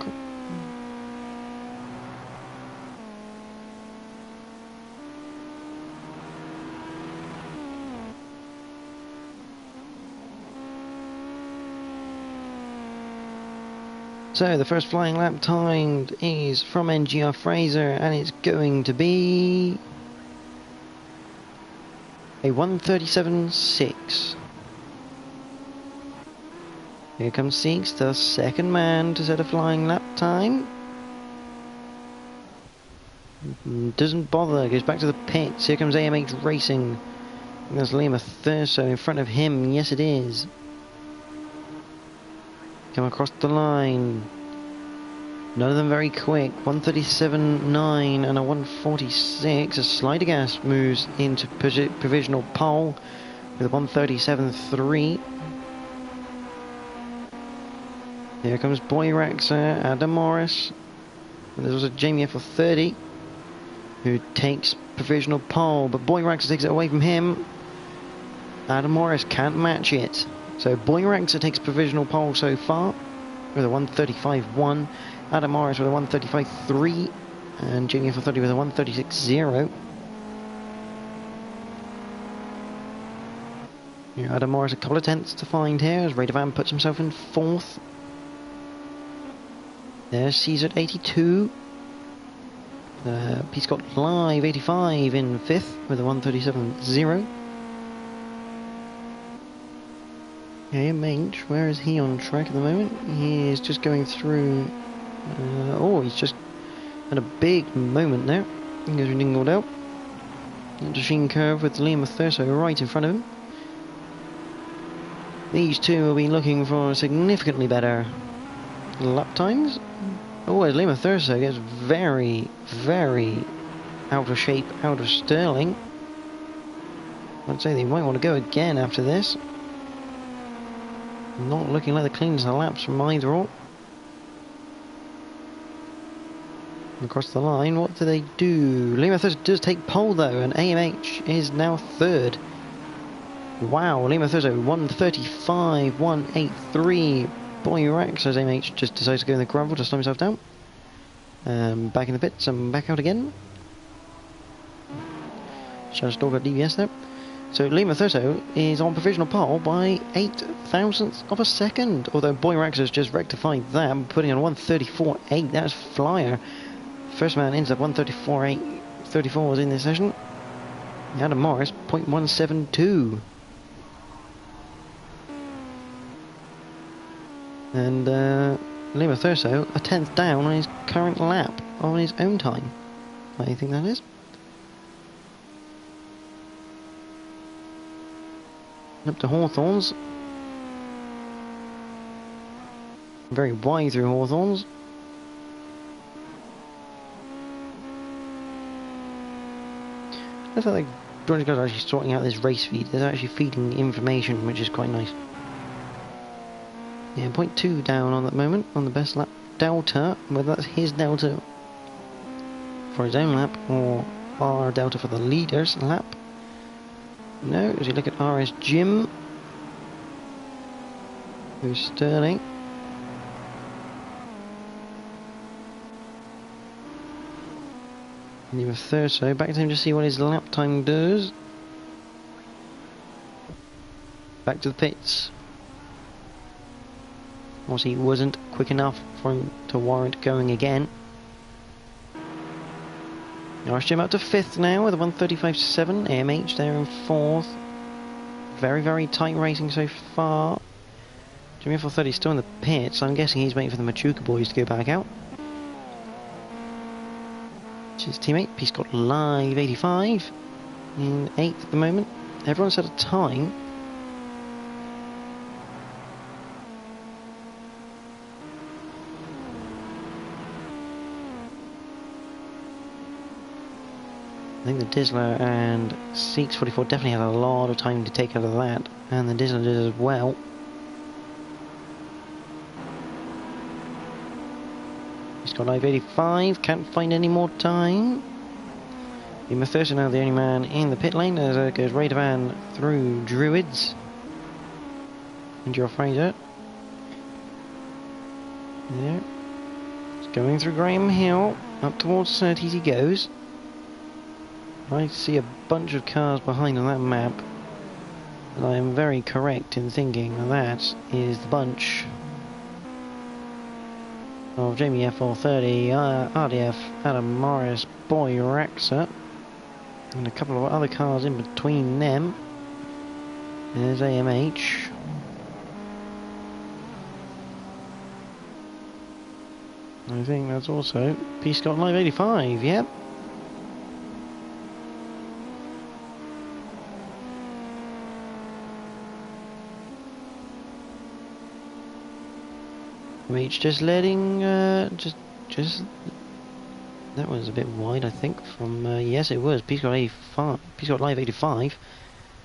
So the first flying lap timed is from NGR Fraser, and it's going to be a 1:37.6. Here comes Siegs, the second man to set a flying lap time. Doesn't bother, goes back to the pits. Here comes AMH Racing. And there's Liam Thurso in front of him. Yes, it is. Come across the line. None of them very quick. 1:37.9 and a 1:46. A slider gas moves into provisional pole with a 1:37.3. Here comes Boyraxer, Adam Morris. And there's also Jamie F30 who takes provisional pole, but Boyraxer takes it away from him. Adam Morris can't match it. So Boyraxer takes provisional pole so far with a 1:35.1. Adam Morris with a 1:35.3. And Jamie F30 with a 1:36.0. Adam Morris a couple of tenths to find here as Radovan puts himself in fourth. There's Caesar at 82. He's got Live 85 in fifth with a 1:37.0. AMH, where is he on track at the moment? He is just going through. He's just had a big moment there. He goes dingled out. Machine curve with Liam Thurso right in front of him. These two will be looking for significantly better lap times. As Liam Thurso gets very, very out of shape, out of Sterling. I'd say they might want to go again after this. Not looking like the cleanest of laps from either or. Across the line, what do they do? Liam Thurso does take pole though, and AMH is now third. Wow, Liam Thurso 1:35, 1:83. Boyraxer as AMH just decides to go in the gravel to slow himself down. Back in the pits and back out again. Just got DVS there. So Liam Thurso is on provisional pole by 0.08 of a second. Although Boyraxer has just rectified that, putting on 1:34.8. That's flyer. First man ends up 1:34.8. 34 was in this session. Adam Morris 0.172. And Liam Thurso a tenth down on his current lap on his own time. What do you think that is? Up to Hawthorns. Very wide through Hawthorns. I feel like George guys are actually sorting out this race feed. They're actually feeding information, which is quite nice. Yeah, 0.2 down on that moment on the best lap delta, whether that's his delta for his own lap or our delta for the leader's lap. No, as you look at RS Jim, who's Sterling. And you have Thurso, back to him to see what his lap time does. Back to the pits. Obviously, he wasn't quick enough for him to warrant going again. RS Jim up to fifth now with a 1:35.7. AMH there in fourth. Very, very tight racing so far. Jimmy F30 is still in the pits, so I'm guessing he's waiting for the Machuca boys to go back out. His teammate, he's got Live 85 in 8th at the moment. Everyone's at a time. I think the Dizzler and Seeks 44 definitely had a lot of time to take out of that, and the Dizzler did as well. He's got live 85, can't find any more time. Mathurston now the only man in the pit lane as it goes Radovan through Druids. And your Fraser. There. It's going through Graham Hill, up towards Surtees he goes. I see a bunch of cars behind on that map, and I am very correct in thinking that is the bunch of Jamie F430, RDF, Adam Morris, Boy Raxa, and a couple of other cars in between them. There's AMH. I think that's also P. Scott Live 85, yep. Reach just letting, just, that was a bit wide I think from, yes it was, P. Scott 85, P. Scott Live 85.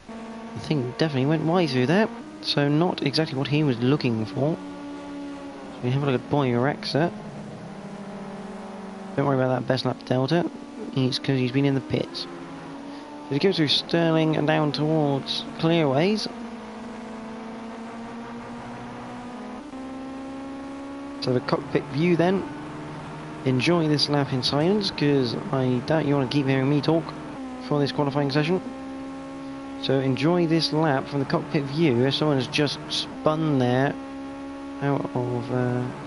I think definitely went wide through that, so not exactly what he was looking for. So we have a look at Boy Raxa. Don't worry about that best lap delta, it's because he's been in the pits. So he goes through Stirling and down towards Clearways. So the cockpit view then. Enjoy this lap in silence, because I doubt you want to keep hearing me talk for this qualifying session. So enjoy this lap from the cockpit view, as someone has just spun there out of,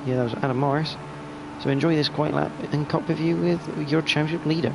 yeah, that was Adam Morris. So enjoy this quiet lap in cockpit view with your championship leader.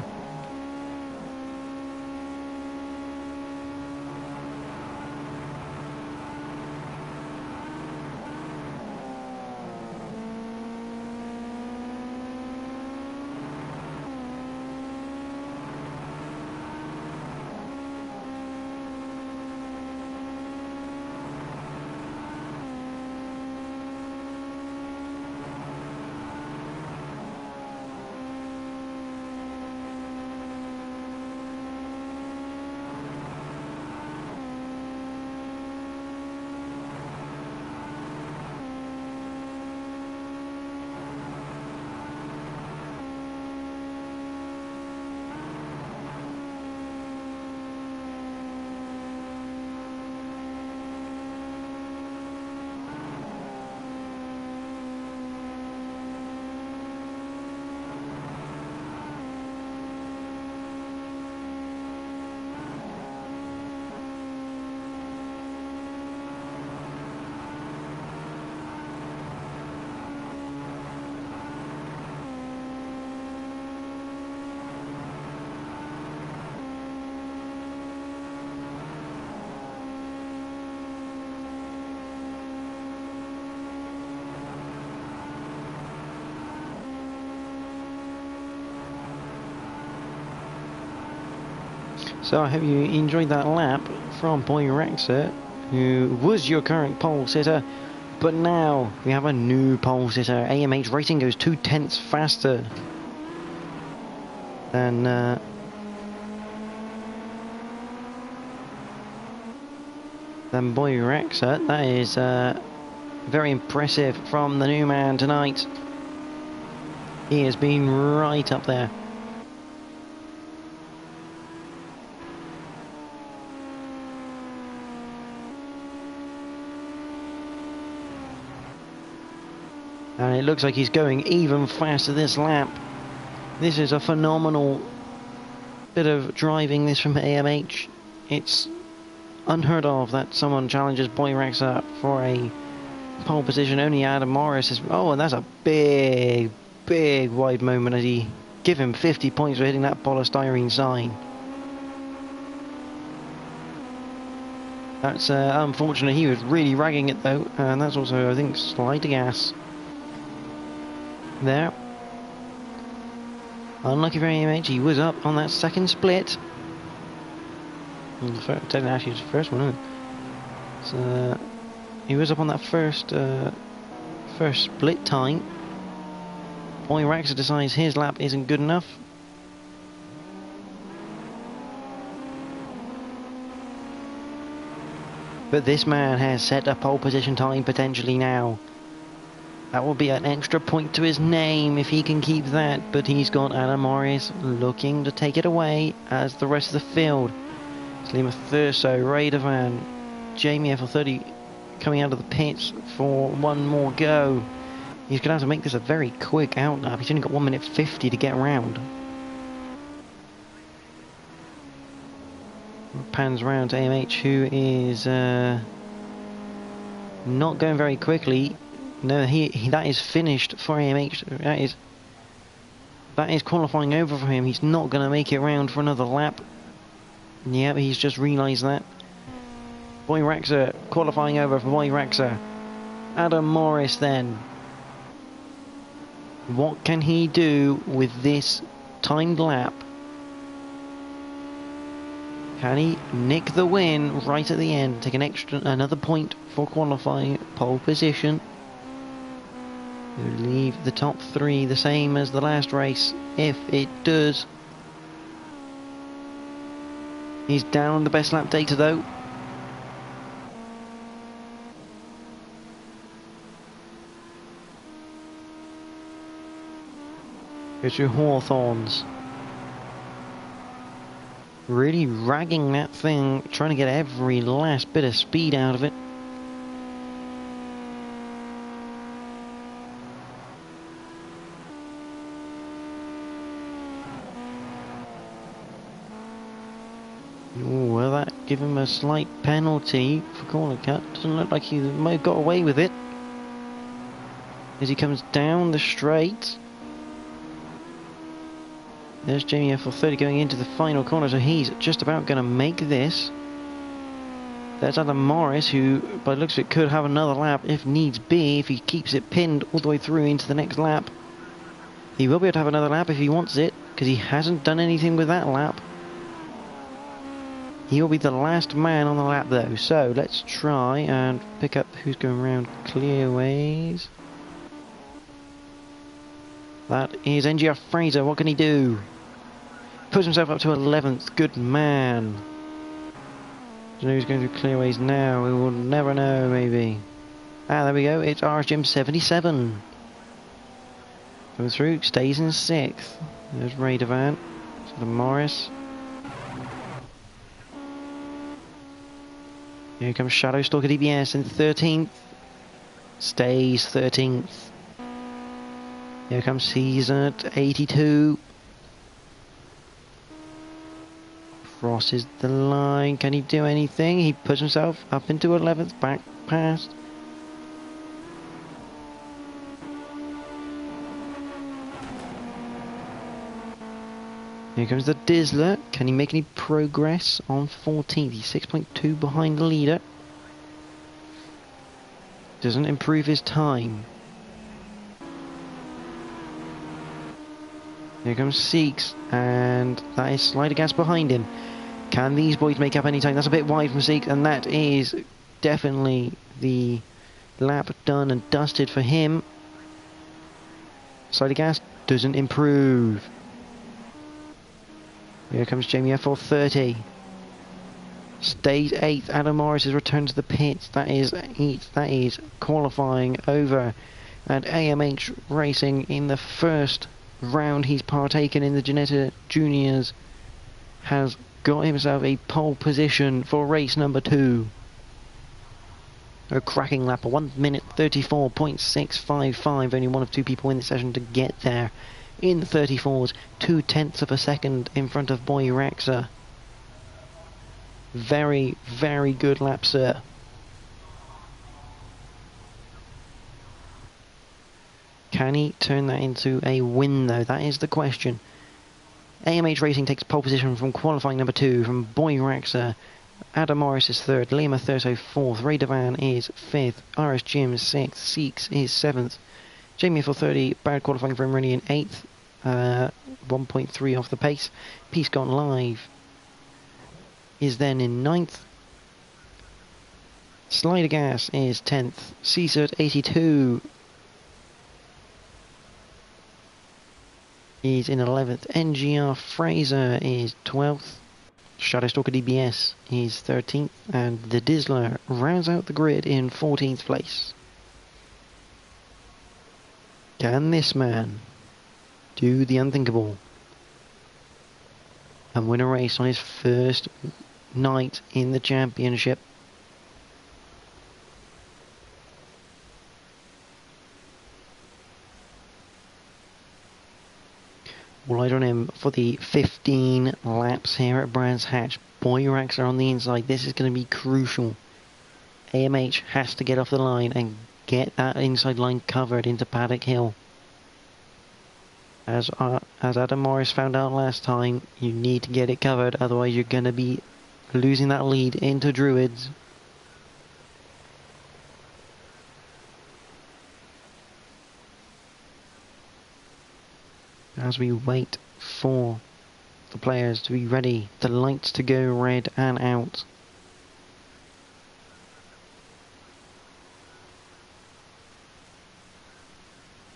So I hope you enjoyed that lap from Boy Raxa, who was your current pole sitter, but now we have a new pole sitter. AMH Racing goes 0.2 faster than Boy Raxa. That is very impressive from the new man tonight. He has been right up there. And it looks like he's going even faster this lap. This is a phenomenal bit of driving this from AMH. It's unheard of that someone challenges Boy Raxa for a pole position. Only Adam Morris is... Oh, and that's a big, big wide moment as he give him 50 points for hitting that polystyrene sign. That's unfortunate. He was really ragging it though, and that's also, I think, slide to gas. There. Unlucky for AMH, he was up on that second split. Technically, actually, it was the first one, isn't it? So, he was up on that first split time. Boy Raxa decides his lap isn't good enough. But this man has set a pole position time potentially now. That will be an extra point to his name if he can keep that, but he's got Adam Morris looking to take it away as the rest of the field. Lima Thurso, Radovan, Jamie F30 coming out of the pits for one more go. He's going to have to make this a very quick outlap. He's only got 1 minute 50 to get around. Pans round to AMH, who is not going very quickly. No, that is finished for AMH. That is qualifying over for him. He's not going to make it round for another lap. Yeah, he's just realised that. Boy Raxa qualifying over for Boy Raxa. Adam Morris then. What can he do with this timed lap? Can he nick the win right at the end? Take another point for qualifying pole position. He'll leave the top three the same as the last race. If it does. He's down on the best lap data though. Goes through Hawthorns. Really ragging that thing, trying to get every last bit of speed out of it. Will that give him a slight penalty for corner cut? Doesn't look like he might have got away with it. As he comes down the straight. There's Jamie F30 going into the final corner, so he's just about going to make this. There's Adam Morris, who, by the looks of it, could have another lap if needs be, if he keeps it pinned all the way through into the next lap. He will be able to have another lap if he wants it, because he hasn't done anything with that lap. He will be the last man on the lap, though, so let's try and pick up who's going around clearways. That is NGR Fraser. What can he do? Puts himself up to 11th. Good man. Don't know who's going through clearways now. We will never know, maybe. Ah, there we go. It's RSGM 77. Going through. Stays in 6th. There's Radovan. To Morris. Here comes Shadow Stalker DBS in 13th. Stays 13th. Here comes Caesar at 82. Crosses the line. Can he do anything? He puts himself up into 11th. Back past. Here comes the Dizzler. Can he make any progress on 14th? He's 6.2 behind the leader. Doesn't improve his time. Here comes Seeks, and that is Slider Gas behind him. Can these boys make up any time? That's a bit wide from Seeks, and that is definitely the lap done and dusted for him. Slider Gas doesn't improve. Here comes Jamie F430. Stays 8th. Adam Morris has returned to the pits. That is qualifying over at AMH Racing in the first round he's partaken in the Ginetta Juniors. Has got himself a pole position for race number 2. A cracking lap, a 1 minute 34.655. Only one of 2 people in the session to get there. In the 34s, 0.2 of a second in front of Boy Raxa. Very, very good lap, sir. Can he turn that into a win, though? That is the question. AMH Racing takes pole position from qualifying number 2 from Boy Raxa. Adam Morris is 3rd, Lima Thurso 4th, Radovan is 5th, RS Jim 6th, Seeks is 7th, Jamie F30 bad qualifying for him really in 8th, 1.3 off the pace. Peace Gone Live is then in 9th. Slider Gas is 10th, CSERT 82 is in 11th, NGR Fraser is 12th, Shadowstalker DBS is 13th, and the Dizzler rounds out the grid in 14th place. Can this man do the unthinkable and win a race on his first night in the championship? All eyes on him for the 15 laps here at Brands Hatch. Boyrax are on the inside. This is going to be crucial. AMH has to get off the line and get that inside line covered into Paddock Hill. As Adam Morris found out last time, you need to get it covered, otherwise you're going to be losing that lead into Druids. As we wait for the players to be ready, the lights to go red and out.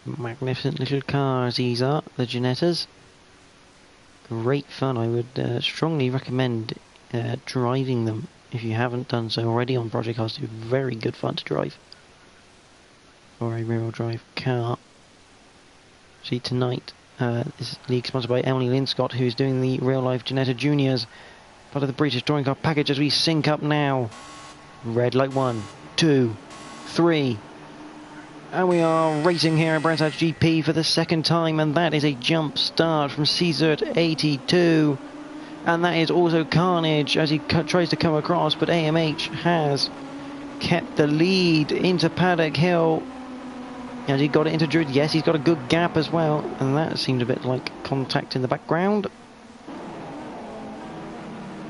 Magnificent little cars these are, the Ginettas. Great fun. I would strongly recommend driving them if you haven't done so already on Project Cars 2. Very good fun to drive for a rear-wheel drive car. See, tonight this league sponsored by Emily Linscott, who's doing the real-life Ginetta Juniors, part of the British Touring Car package, as we sync up now. Red light 1, 2, 3. And we are racing here at Brands Hatch GP for the second time, and that is a jump start from Cesart 82. And that is also Carnage as he tries to come across, but AMH has kept the lead into Paddock Hill. Has he got it into Druid? Yes, he's got a good gap as well, and that seemed a bit like contact in the background.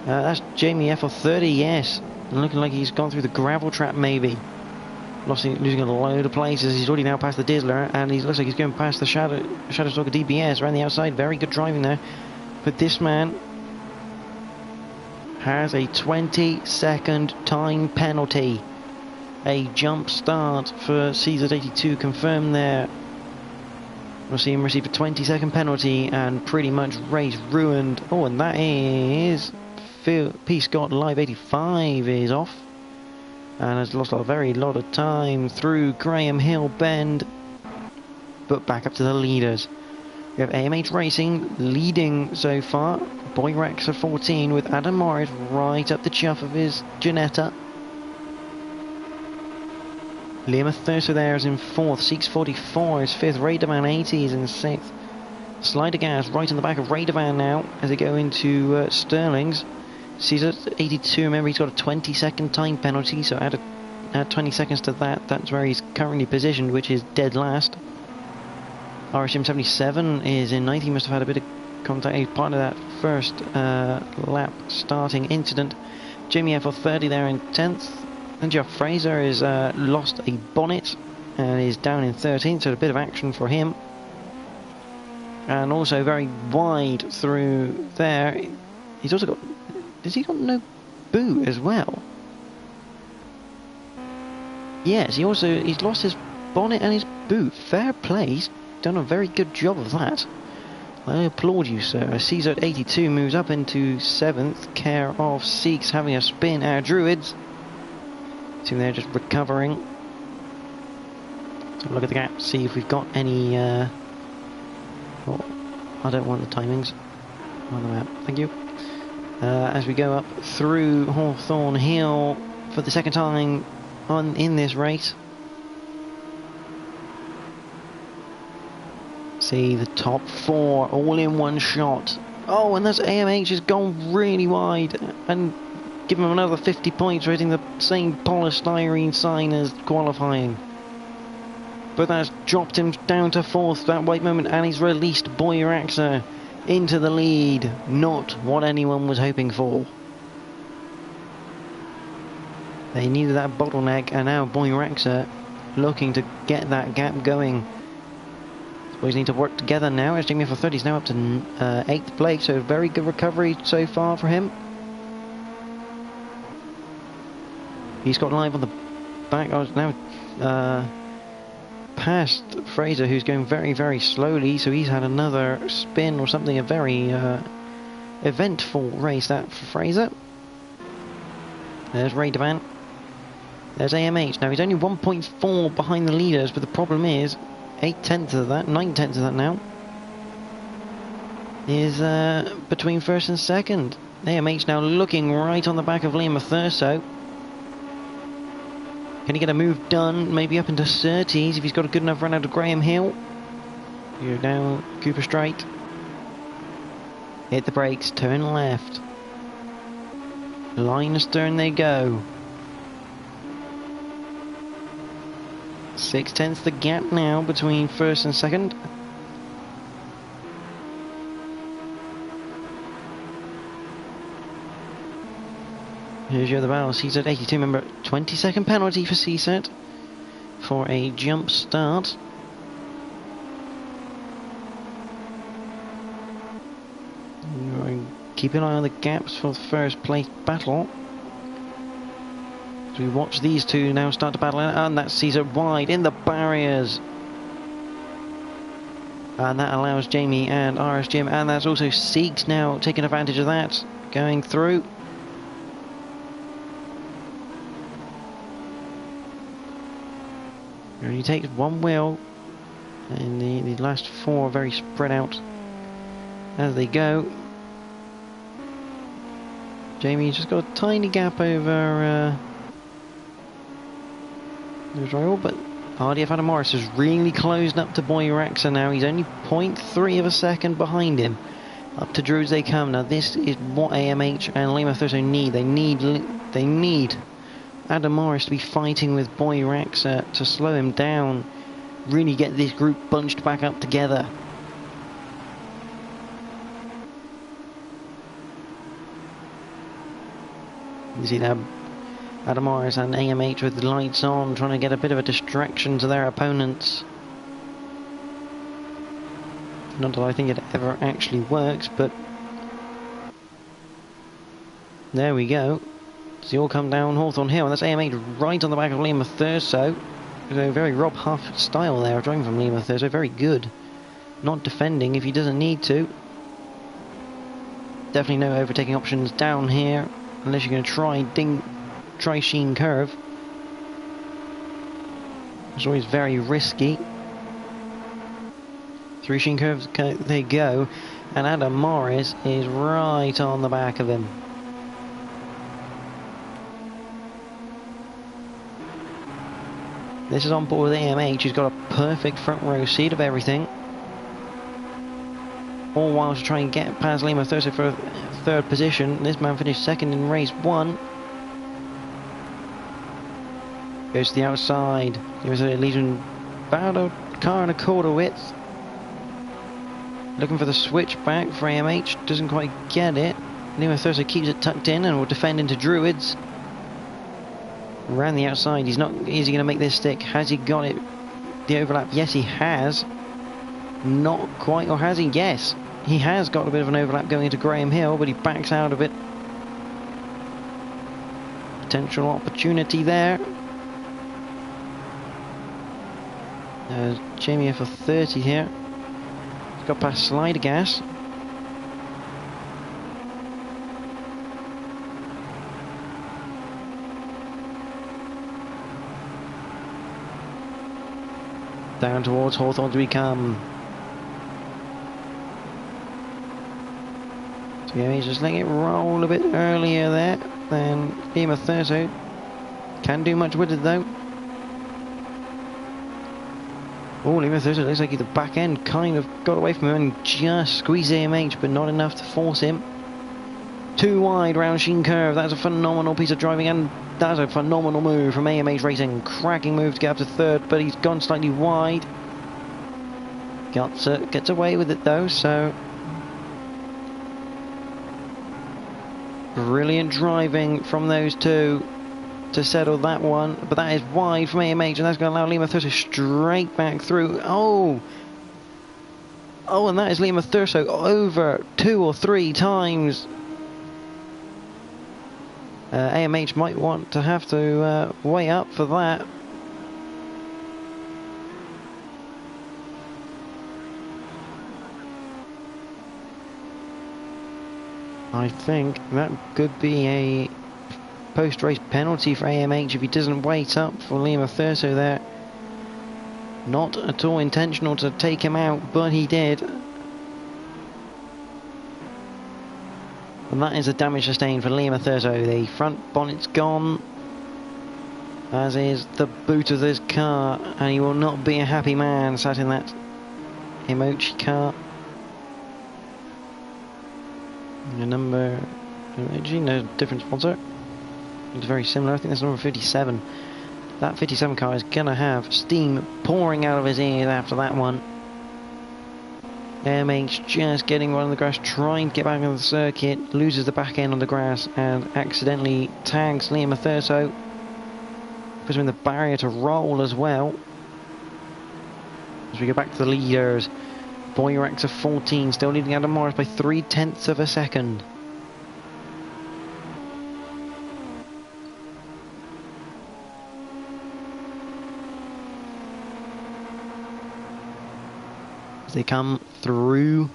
That's Jamie FL30, yes. Looking like he's gone through the gravel trap maybe. Losing a load of places. He's already now past the Dizzler, and he looks like he's going past the Shadowstalker DBS around the outside. Very good driving there. But this man has a 20-second time penalty. A jump start for Cesart 82 confirmed there. We'll see him receive a 20-second penalty and pretty much race ruined. Oh, and that is P. Scott Live 85 is off and has lost a very lot of time through Graham Hill Bend, but back up to the leaders. We have AMH Racing leading so far. Boyrax are 14 with Adam Morris right up the chuff of his Ginetta. Liam Thurso there is in 4th, Seeks 44 is 5th, Raiderman 80 is in 6th. Slider Gas right in the back of Raiderman now as they go into Sterling's. Cesart 82, remember he's got a 20-second time penalty, so add 20 seconds to that. That's where he's currently positioned, which is dead last. RSM 77 is in 9th, he must have had a bit of contact, he's part of that first lap starting incident. Jamie FL30 there in 10th. And Jeff Fraser has lost a bonnet and is down in 13th, so a bit of action for him. And also very wide through there. He's also got... Has he got no boot as well? Yes, he's lost his bonnet and his boot. Fair play, he's done a very good job of that. I applaud you, sir. Cesart 82 moves up into 7th, care of Seeks having a spin at Druids. Team there just recovering. So look at the gap, see if we've got any oh, I don't want the timings on the map, thank you. As we go up through Hawthorne Hill for the second time in this race. See the top 4 all in one shot. Oh, and that's AMH has gone really wide and give him another 50 points, rating the same polystyrene sign as qualifying. But that's dropped him down to 4th, that white moment, and he's released Boyraxa into the lead. Not what anyone was hoping for. They needed that bottleneck, and now Boyraxa looking to get that gap going. Boys need to work together now, as Jamie FL30 is now up to 8th place, so very good recovery so far for him. He's got Live on the back. I was now past Fraser, who's going very, very slowly. So he's had another spin or something. A very eventful race that for Fraser. There's Ray Devan. There's AMH. Now he's only 1.4 behind the leaders, but the problem is 8/10 of that, 9/10 of that now is between first and second. AMH now looking right on the back of Liam Thurso. Can he get a move done? Maybe up into 30s if he's got a good enough run out of Graham Hill. You're down Cooper Straight. Hit the brakes, turn left. Line astern they go. 6/10 the gap now between first and second. Here's your other battle, CSET 82, remember 20-second penalty for CSET for a jump start. Keep an eye on the gaps for the first place battle. As we watch these two now start to battle, and that sees it wide in the barriers. And that allows Jamie and RS Jim, and that's also Siegs now taking advantage of that, going through. It only takes one wheel, and the last four are very spread out as they go. Jamie's just got a tiny gap over his rival, but RDF Adam Morris has really closed up to Boy Raxa now. He's only 0.3 of a second behind him. Up to Drew as they come. Now this is what AMH and Liam Thurso need. They need Adam Morris to be fighting with Boy Raxa to slow him down. Really get this group bunched back up together. You see now Adam Morris and AMH with the lights on, trying to get a bit of a distraction to their opponents. Not that I think it ever actually works, but there we go. So you all come down Hawthorne Hill, and that's AMH right on the back of Liam Thurso. So very Rob Huff style there, driving from Liam Thurso, very good. Not defending if he doesn't need to. Definitely no overtaking options down here. Unless you're going to try Sheen Curve. It's always very risky. Through Sheen Curve they go, and Adam Morris is right on the back of him. This is on board with AMH, who's got a perfect front row seat of everything. All while to try and get past Liam Thurso for a third position. This man finished second in race 1. Goes to the outside. Gives a leading about a car and a quarter width. Looking for the switchback for AMH. Doesn't quite get it. Liam Thurso keeps it tucked in and will defend into Druids. Around the outside. Is he going to make this stick? Has he got it? The overlap? Yes, he has. Not quite, or has he? Yes. He has got a bit of an overlap going into Graham Hill, but he backs out of it. Potential opportunity there. Jamie for 30 here. He's got past Slider Gas. Down towards Hawthorne we come. So yeah, he's just letting it roll a bit earlier there than Liam Thurso. Can't do much with it though. Oh, Liam Thurso looks like the back end kind of got away from him and just squeezed AMH, but not enough to force him. Too wide round Sheen Curve. That's a phenomenal piece of driving, and that's a phenomenal move from AMH Racing. Cracking move to get up to third, but he's gone slightly wide. Gets away with it though, so brilliant driving from those two to settle that one, but that is wide from AMH, and that's going to allow Liam Thurso straight back through. Oh, and that is Liam Thurso over 2 or 3 times. AMH might want to have to weigh up for that. I think that could be a post-race penalty for AMH if he doesn't wait up for Liam Thurso there. Not at all intentional to take him out, but he did. And that is a damage sustained for Liam Thurso. The front bonnet's gone, as is the boot of this car, and he will not be a happy man sat in that Emochi car. The number, actually no different sponsor. It's very similar. I think that's number 57. That 57 car is gonna have steam pouring out of his ears after that one. AMH just getting one on the grass, trying to get back on the circuit, loses the back end on the grass and accidentally tags Liam Thurso. Puts him in the barrier to roll as well. As we go back to the leaders, Boyrax of 14, still leading Adam Morris by 0.3 of a second. As they come through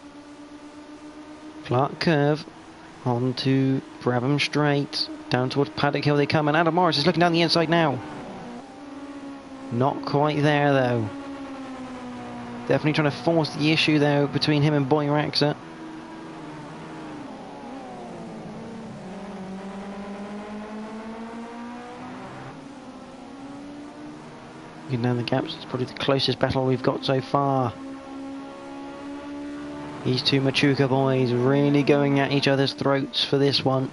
Clark Curve onto Brabham Straight, down towards Paddock Hill they come, and Adam Morris is looking down the inside now. Not quite there though. Definitely trying to force the issue though between him and Boyraxa. Looking down the gaps, it's probably the closest battle we've got so far. These two Machuca boys really going at each other's throats for this one.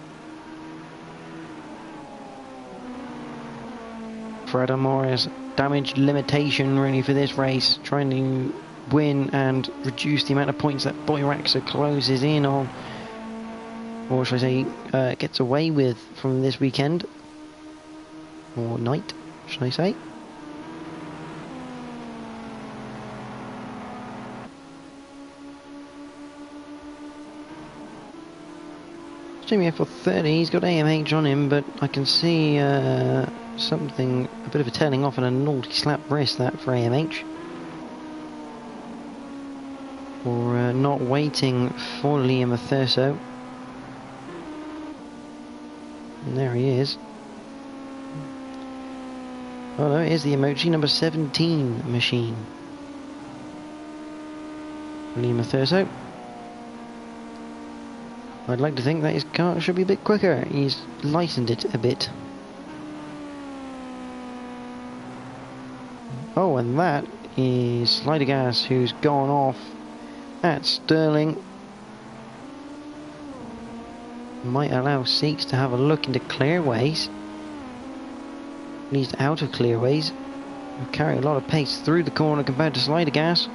For Adam Morris, damage limitation really for this race, trying to win and reduce the amount of points that Boyraxa closes in on, or should I say gets away with from this weekend, or night should I say. Jamie F430, he's got AMH on him, but I can see something, a bit of a turning off and a naughty slap wrist that for AMH. Or not waiting for Liam Thurso. And there he is. Oh no, it is the emoji number 17 machine. Liam Thurso. I'd like to think that his car should be a bit quicker. He's lightened it a bit. Oh, and that is Slidergas, who's gone off at Sterling. Might allow Seeks to have a look into clearways. At least out of clearways. Carry a lot of pace through the corner compared to Slidergas.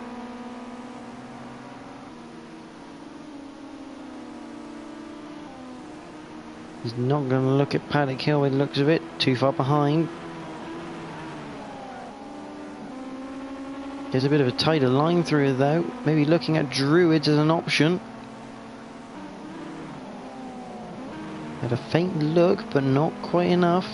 He's not going to look at Paddock Hill with the looks of it. Too far behind. There's a bit of a tighter line through though. Maybe looking at Druids as an option. Had a faint look, but not quite enough.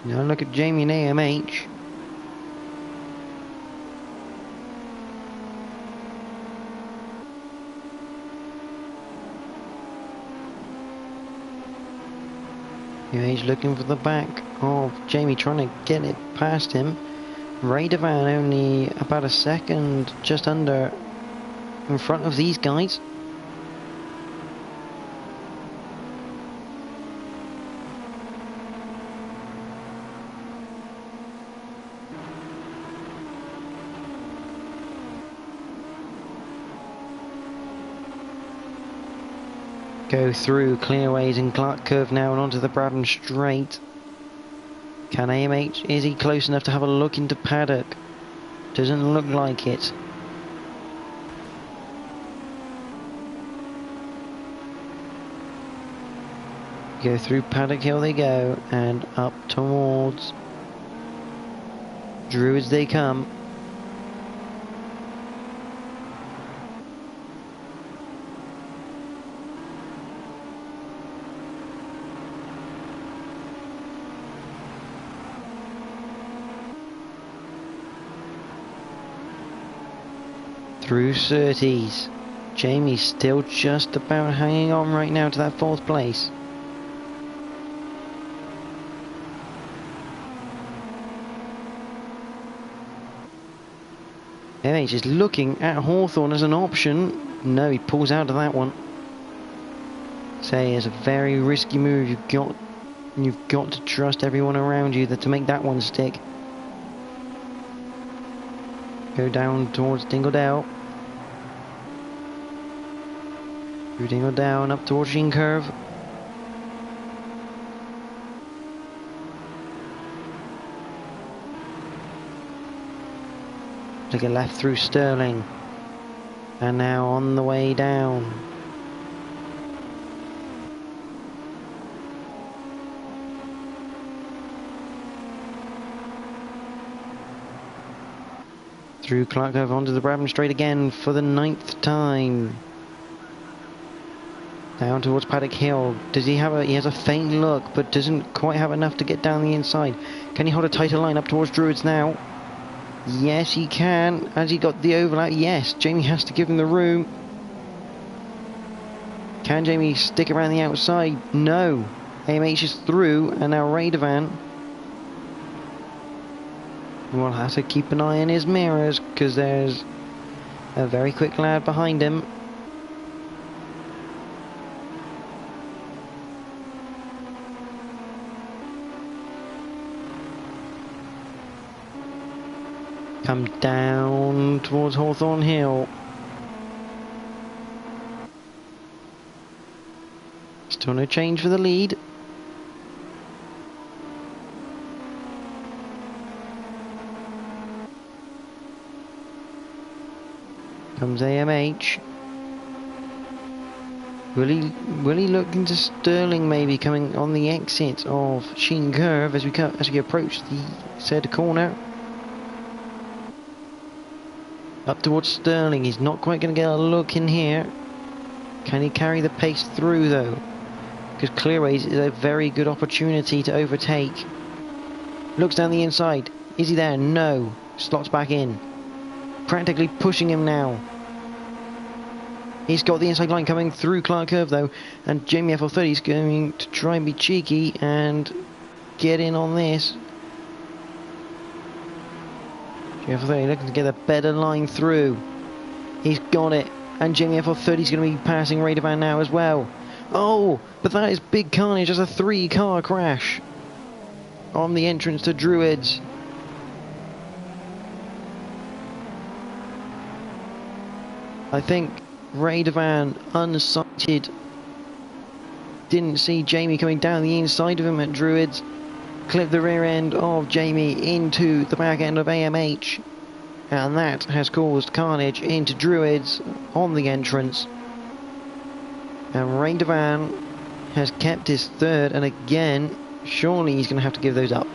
Now look at Jamie and AMH. AMH looking for the back of Jamie, trying to get it past him. Ray Devan only about a second, just under, in front of these guys. Go through clearways and Clark Curve now and onto the Brabham Straight. Can AMH, is he close enough to have a look into Paddock? Doesn't look like it. Go through Paddock Hill they go, and up towards Druids they come. Through 30s. Jamie's still just about hanging on right now to that 4th place. MH is looking at Hawthorne as an option. No, he pulls out of that one. Say, it's a very risky move. You've got to trust everyone around you to make that one stick. Go down towards Dingledale. Through Dingledale up towards Sheen Curve. Take a left through Stirling. And now on the way down. Through Clark Cove onto the Brabham Straight again for the 9th time. Down towards Paddock Hill. Does he have he has a faint look, but doesn't quite have enough to get down the inside. Can he hold a tighter line up towards Druids now? Yes, he can. Has he got the overlap? Yes. Jamie has to give him the room. Can Jamie stick around the outside? No. AMH is through, and now Radovan will have to keep an eye on his mirrors, because there's a very quick lad behind him. Come down towards Hawthorne Hill. Still no change for the lead. Comes AMH. Will he look into Stirling maybe coming on the exit of Sheen Curve as we approach the said corner? Up towards Stirling. He's not quite going to get a look in here. Can he carry the pace through though? Because Clearways is a very good opportunity to overtake. Looks down the inside. Is he there? No. Slots back in. Practically pushing him now. He's got the inside line coming through Clark Curve though, and Jamie FL30 is going to try and be cheeky and get in on this. Jamie FL30 looking to get a better line through. He's got it, and Jamie FL30 is going to be passing Radovan now as well. Oh, but that is big carnage. There's a 3-car crash on the entrance to Druids. I think Radovan, unsighted, didn't see Jamie coming down the inside of him at Druids. Clipped the rear end of Jamie into the back end of AMH. And that has caused carnage into Druids on the entrance. And Radovan has kept his 3rd, and again, surely he's going to have to give those up.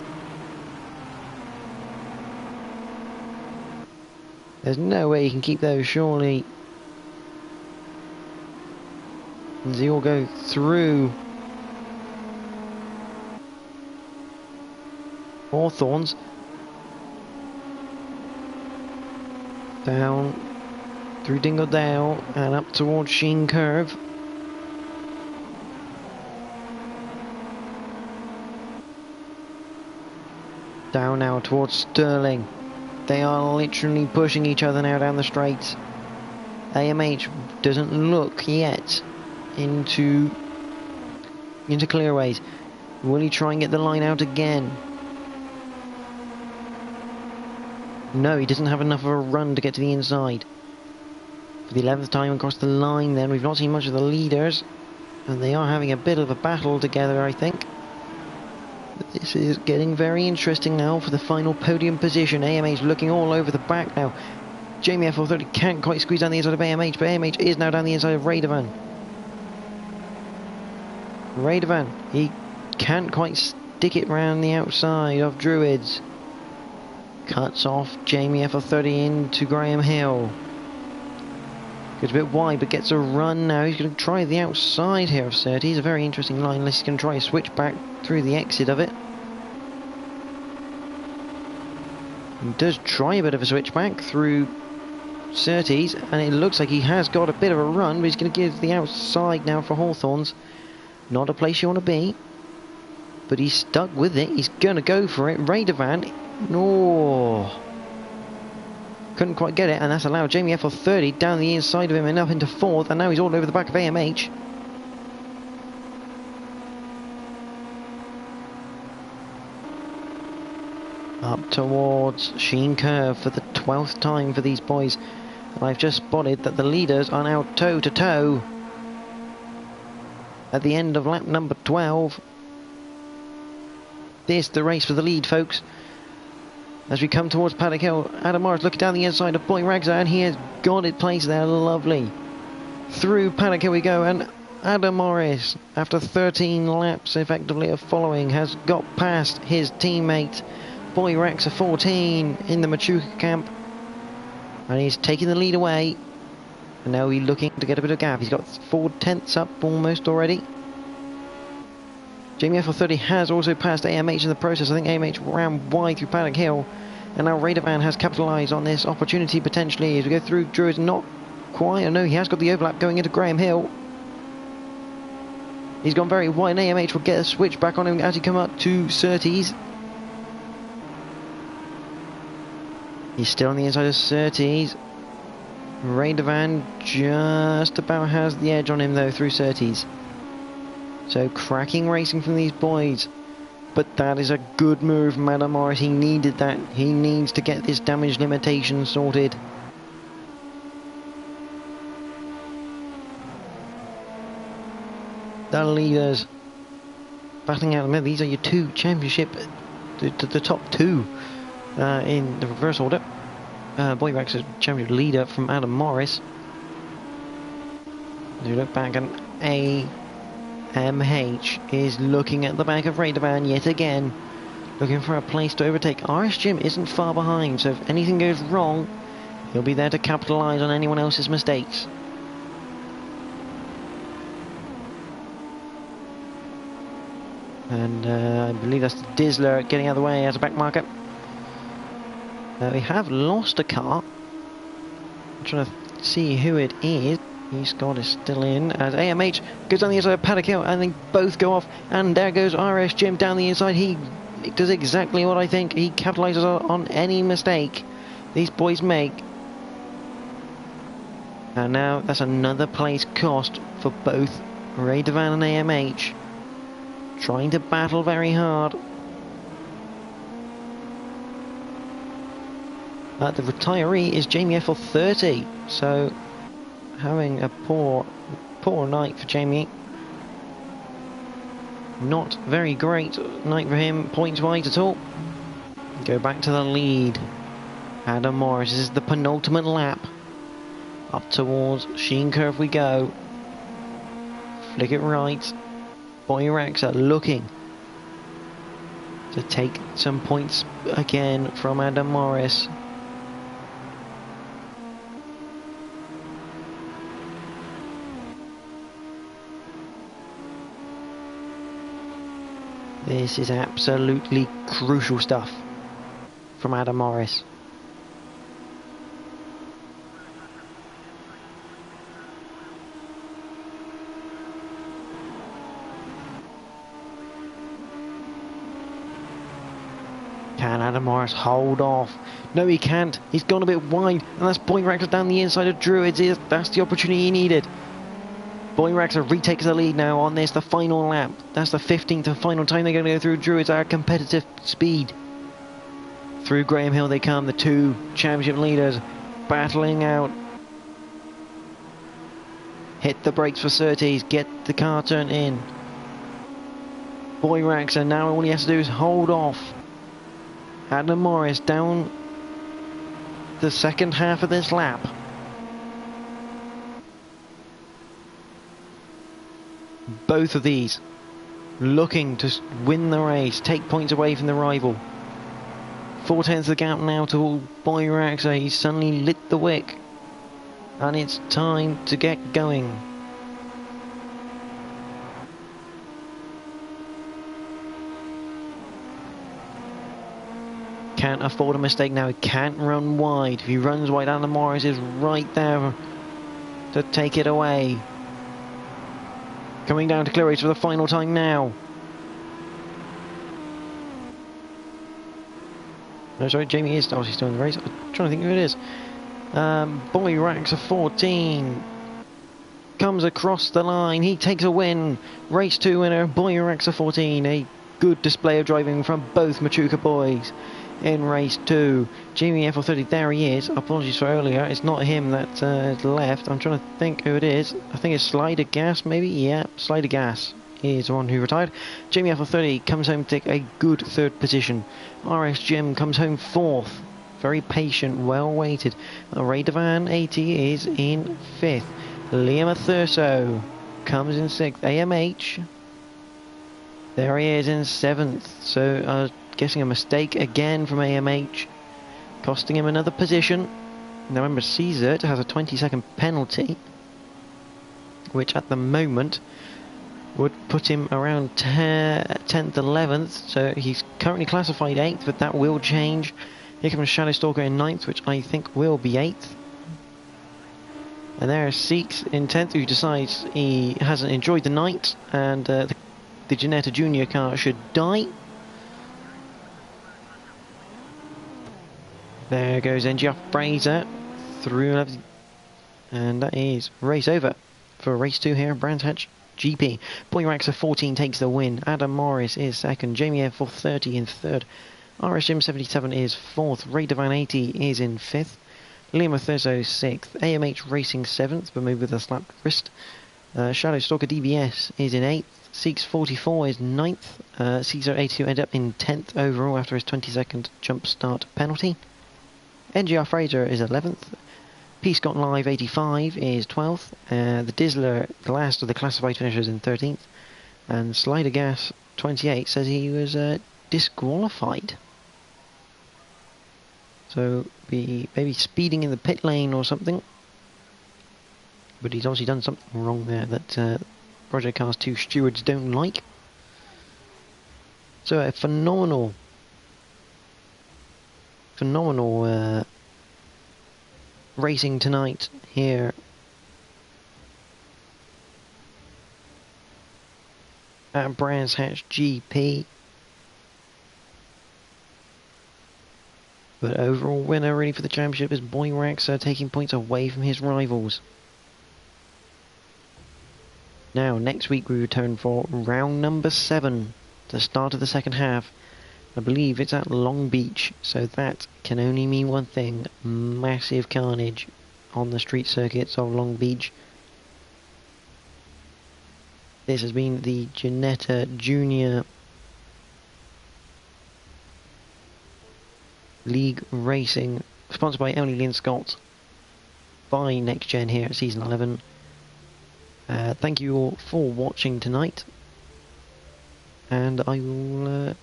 There's no way he can keep those, surely. As they all go through Hawthorns. Down through Dingledale and up towards Sheen Curve. Down now towards Stirling. They are literally pushing each other now down the straight. AMH doesn't look yet into Clearways. Will he try and get the line out again? No, he doesn't have enough of a run to get to the inside. For the 11th time across the line then, we've not seen much of the leaders, and they are having a bit of a battle together, I think. But this is getting very interesting now for the final podium position. AMH looking all over the back now. Jamie FL30 can't quite squeeze down the inside of AMH, but AMH is now down the inside of Radovan. Radovan, he can't quite stick it round the outside of Druids. Cuts off Jamie FL30 into Graham Hill. Goes a bit wide, but gets a run now. He's going to try the outside here of Surtees. A very interesting line, unless he's going to try a switch back through the exit of it. He does try a bit of a switch back through Surtees, and it looks like he has got a bit of a run, but he's going to give the outside now for Hawthorns. Not a place you want to be, but he's stuck with it. He's going to go for it. Radovan, no, couldn't quite get it, and that's allowed Jamie F 30 down the inside of him and up into 4th, and now he's all over the back of AMH. Up towards Sheen Curve for the 12th time for these boys. And I've just spotted that the leaders are now toe to toe at the end of lap number 12. This the race for the lead, folks. As we come towards Paddock Hill, Adam Morris looking down the inside of Boy Ragza, and he has got it placed there, lovely. Through Paddock Hill we go, and Adam Morris, after 13 laps effectively of following, has got past his teammate Boy Ragza 14 in the Machuca camp. And he's taking the lead away. And now he's looking to get a bit of gap. He's got 4/10 up almost already. Jamie F30 has also passed AMH in the process. I think AMH ran wide through Paddock Hill. And now Radovan has capitalised on this opportunity potentially as we go through Druids. Not quite. Oh no, he has got the overlap going into Graham Hill. He's gone very wide, and AMH will get a switch back on him as he come up to Surtees. He's still on the inside of Surtees. Radovan just about has the edge on him though through Surtees. So cracking racing from these boys. But that is a good move, Adam Morris. He needed that. He needs to get this damage limitation sorted. The leaders battling out. These are your two championship, the top two. In the reverse order, Boy Ragza championship leader from Adam Morris. As we look back, and AMH is looking at the back of Radovan yet again, looking for a place to overtake. RS Jim isn't far behind, so if anything goes wrong, he'll be there to capitalise on anyone else's mistakes. And I believe that's Dizzler getting out of the way as a back marker. We have lost a car. I'm trying to see who it is. Scott is still in as AMH goes down the inside of Paddock Hill, and they both go off, and there goes RS Jim down the inside. He does exactly what I think. He capitalises on any mistake these boys make. And now that's another place cost for both Radovan and AMH. Trying to battle very hard. The retiree is Jamie F30, so having a poor night for Jamie. Not very great night for him points wise at all. Go back to the lead. Adam Morris, this is the penultimate lap. Up towards Sheen Curve we go. Flick it right. Boy Ragza looking to take some points again from Adam Morris. This is absolutely crucial stuff from Adam Morris. Can Adam Morris hold off? No, he can't. He's gone a bit wide, and that's Boy Ragza down the inside of Druids. That's the opportunity he needed. Boy Ragza retakes the lead now on this, the final lap. That's the 15th and final time they're going to go through Druids at competitive speed. Through Graham Hill they come, the two championship leaders battling out. Hit the brakes for Surtees, get the car turned in. Boy Ragza, now all he has to do is hold off Adam Morris down the second half of this lap. Both of these looking to win the race, take points away from the rival. 4/10 of the gap now to Boy Ragza. He's suddenly lit the wick, and it's time to get going. can't afford a mistake now. He can't run wide. If he runs wide, Adam Morris is right there to take it away. Coming down to clear race for the final time now. No, sorry, Jamie is obviously still in the race. I'm trying to think who it is. Boy Raxa 14 comes across the line. He takes a win. Race 2 winner, Boy Raxa 14. A good display of driving from both Machuca boys in race 2. Jamie F30, there he is. Apologies for earlier. It's not him that left. I'm trying to think who it is. I think it's Slider Gas, maybe? Yeah, Slider Gas is the one who retired. Jamie F30 comes home to take a good 3rd position. RS Jim comes home 4th. Very patient, well weighted. Ray Devan 80 is in 5th. Liam Thurso comes in 6th. AMH, there he is in 7th. So guessing a mistake again from AMH, costing him another position. Now remember, Caesar has a 20-second penalty, which at the moment would put him around 10th, 11th. So he's currently classified 8th, but that will change. Here comes Shadow Stalker in 9th, which I think will be 8th. And there is Seeks in 10th, who decides he hasn't enjoyed the night, and the Ginetta Junior car should die. There goes NGF Fraser through, and that is race over for race 2 here at Brands Hatch GP. Boy Raxa 14 takes the win. Adam Morris is 2nd. Jamie F 430 in 3rd. RS Jim 77 is 4th. Ray Devan 80 is in 5th. Liam Thurso 6th. AMH Racing 7th, but maybe with a slapped wrist. Shadow Stalker DBS is in 8th. Seeks 44 is 9th. Caesar 82 ended up in 10th overall after his 20-second jump start penalty. NGR Fraser is 11th. P Scott Live 85 is 12th. The Dizzler, the last of the classified finishers, in 13th. And Slider Gas 28 says he was disqualified. So be maybe speeding in the pit lane or something. But he's obviously done something wrong there that Project Cars 2 stewards don't like. So a phenomenal racing tonight here at Brands Hatch GP. But overall winner really for the championship is Boy Raxa, taking points away from his rivals. Now, next week we return for round number 7, the start of the second half. I believe it's at Long Beach, so that can only mean one thing: massive carnage on the street circuits of Long Beach. This has been the Ginetta Junior League Racing, sponsored by Emily Lynn Scott, by NXTGEN here at Season 11. Thank you all for watching tonight, and I will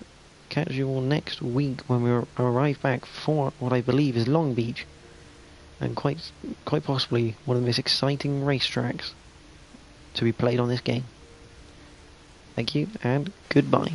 catch you all next week when we arrive back for what I believe is Long Beach, and quite possibly one of the most exciting racetracks to be played on this game. Thank you and goodbye.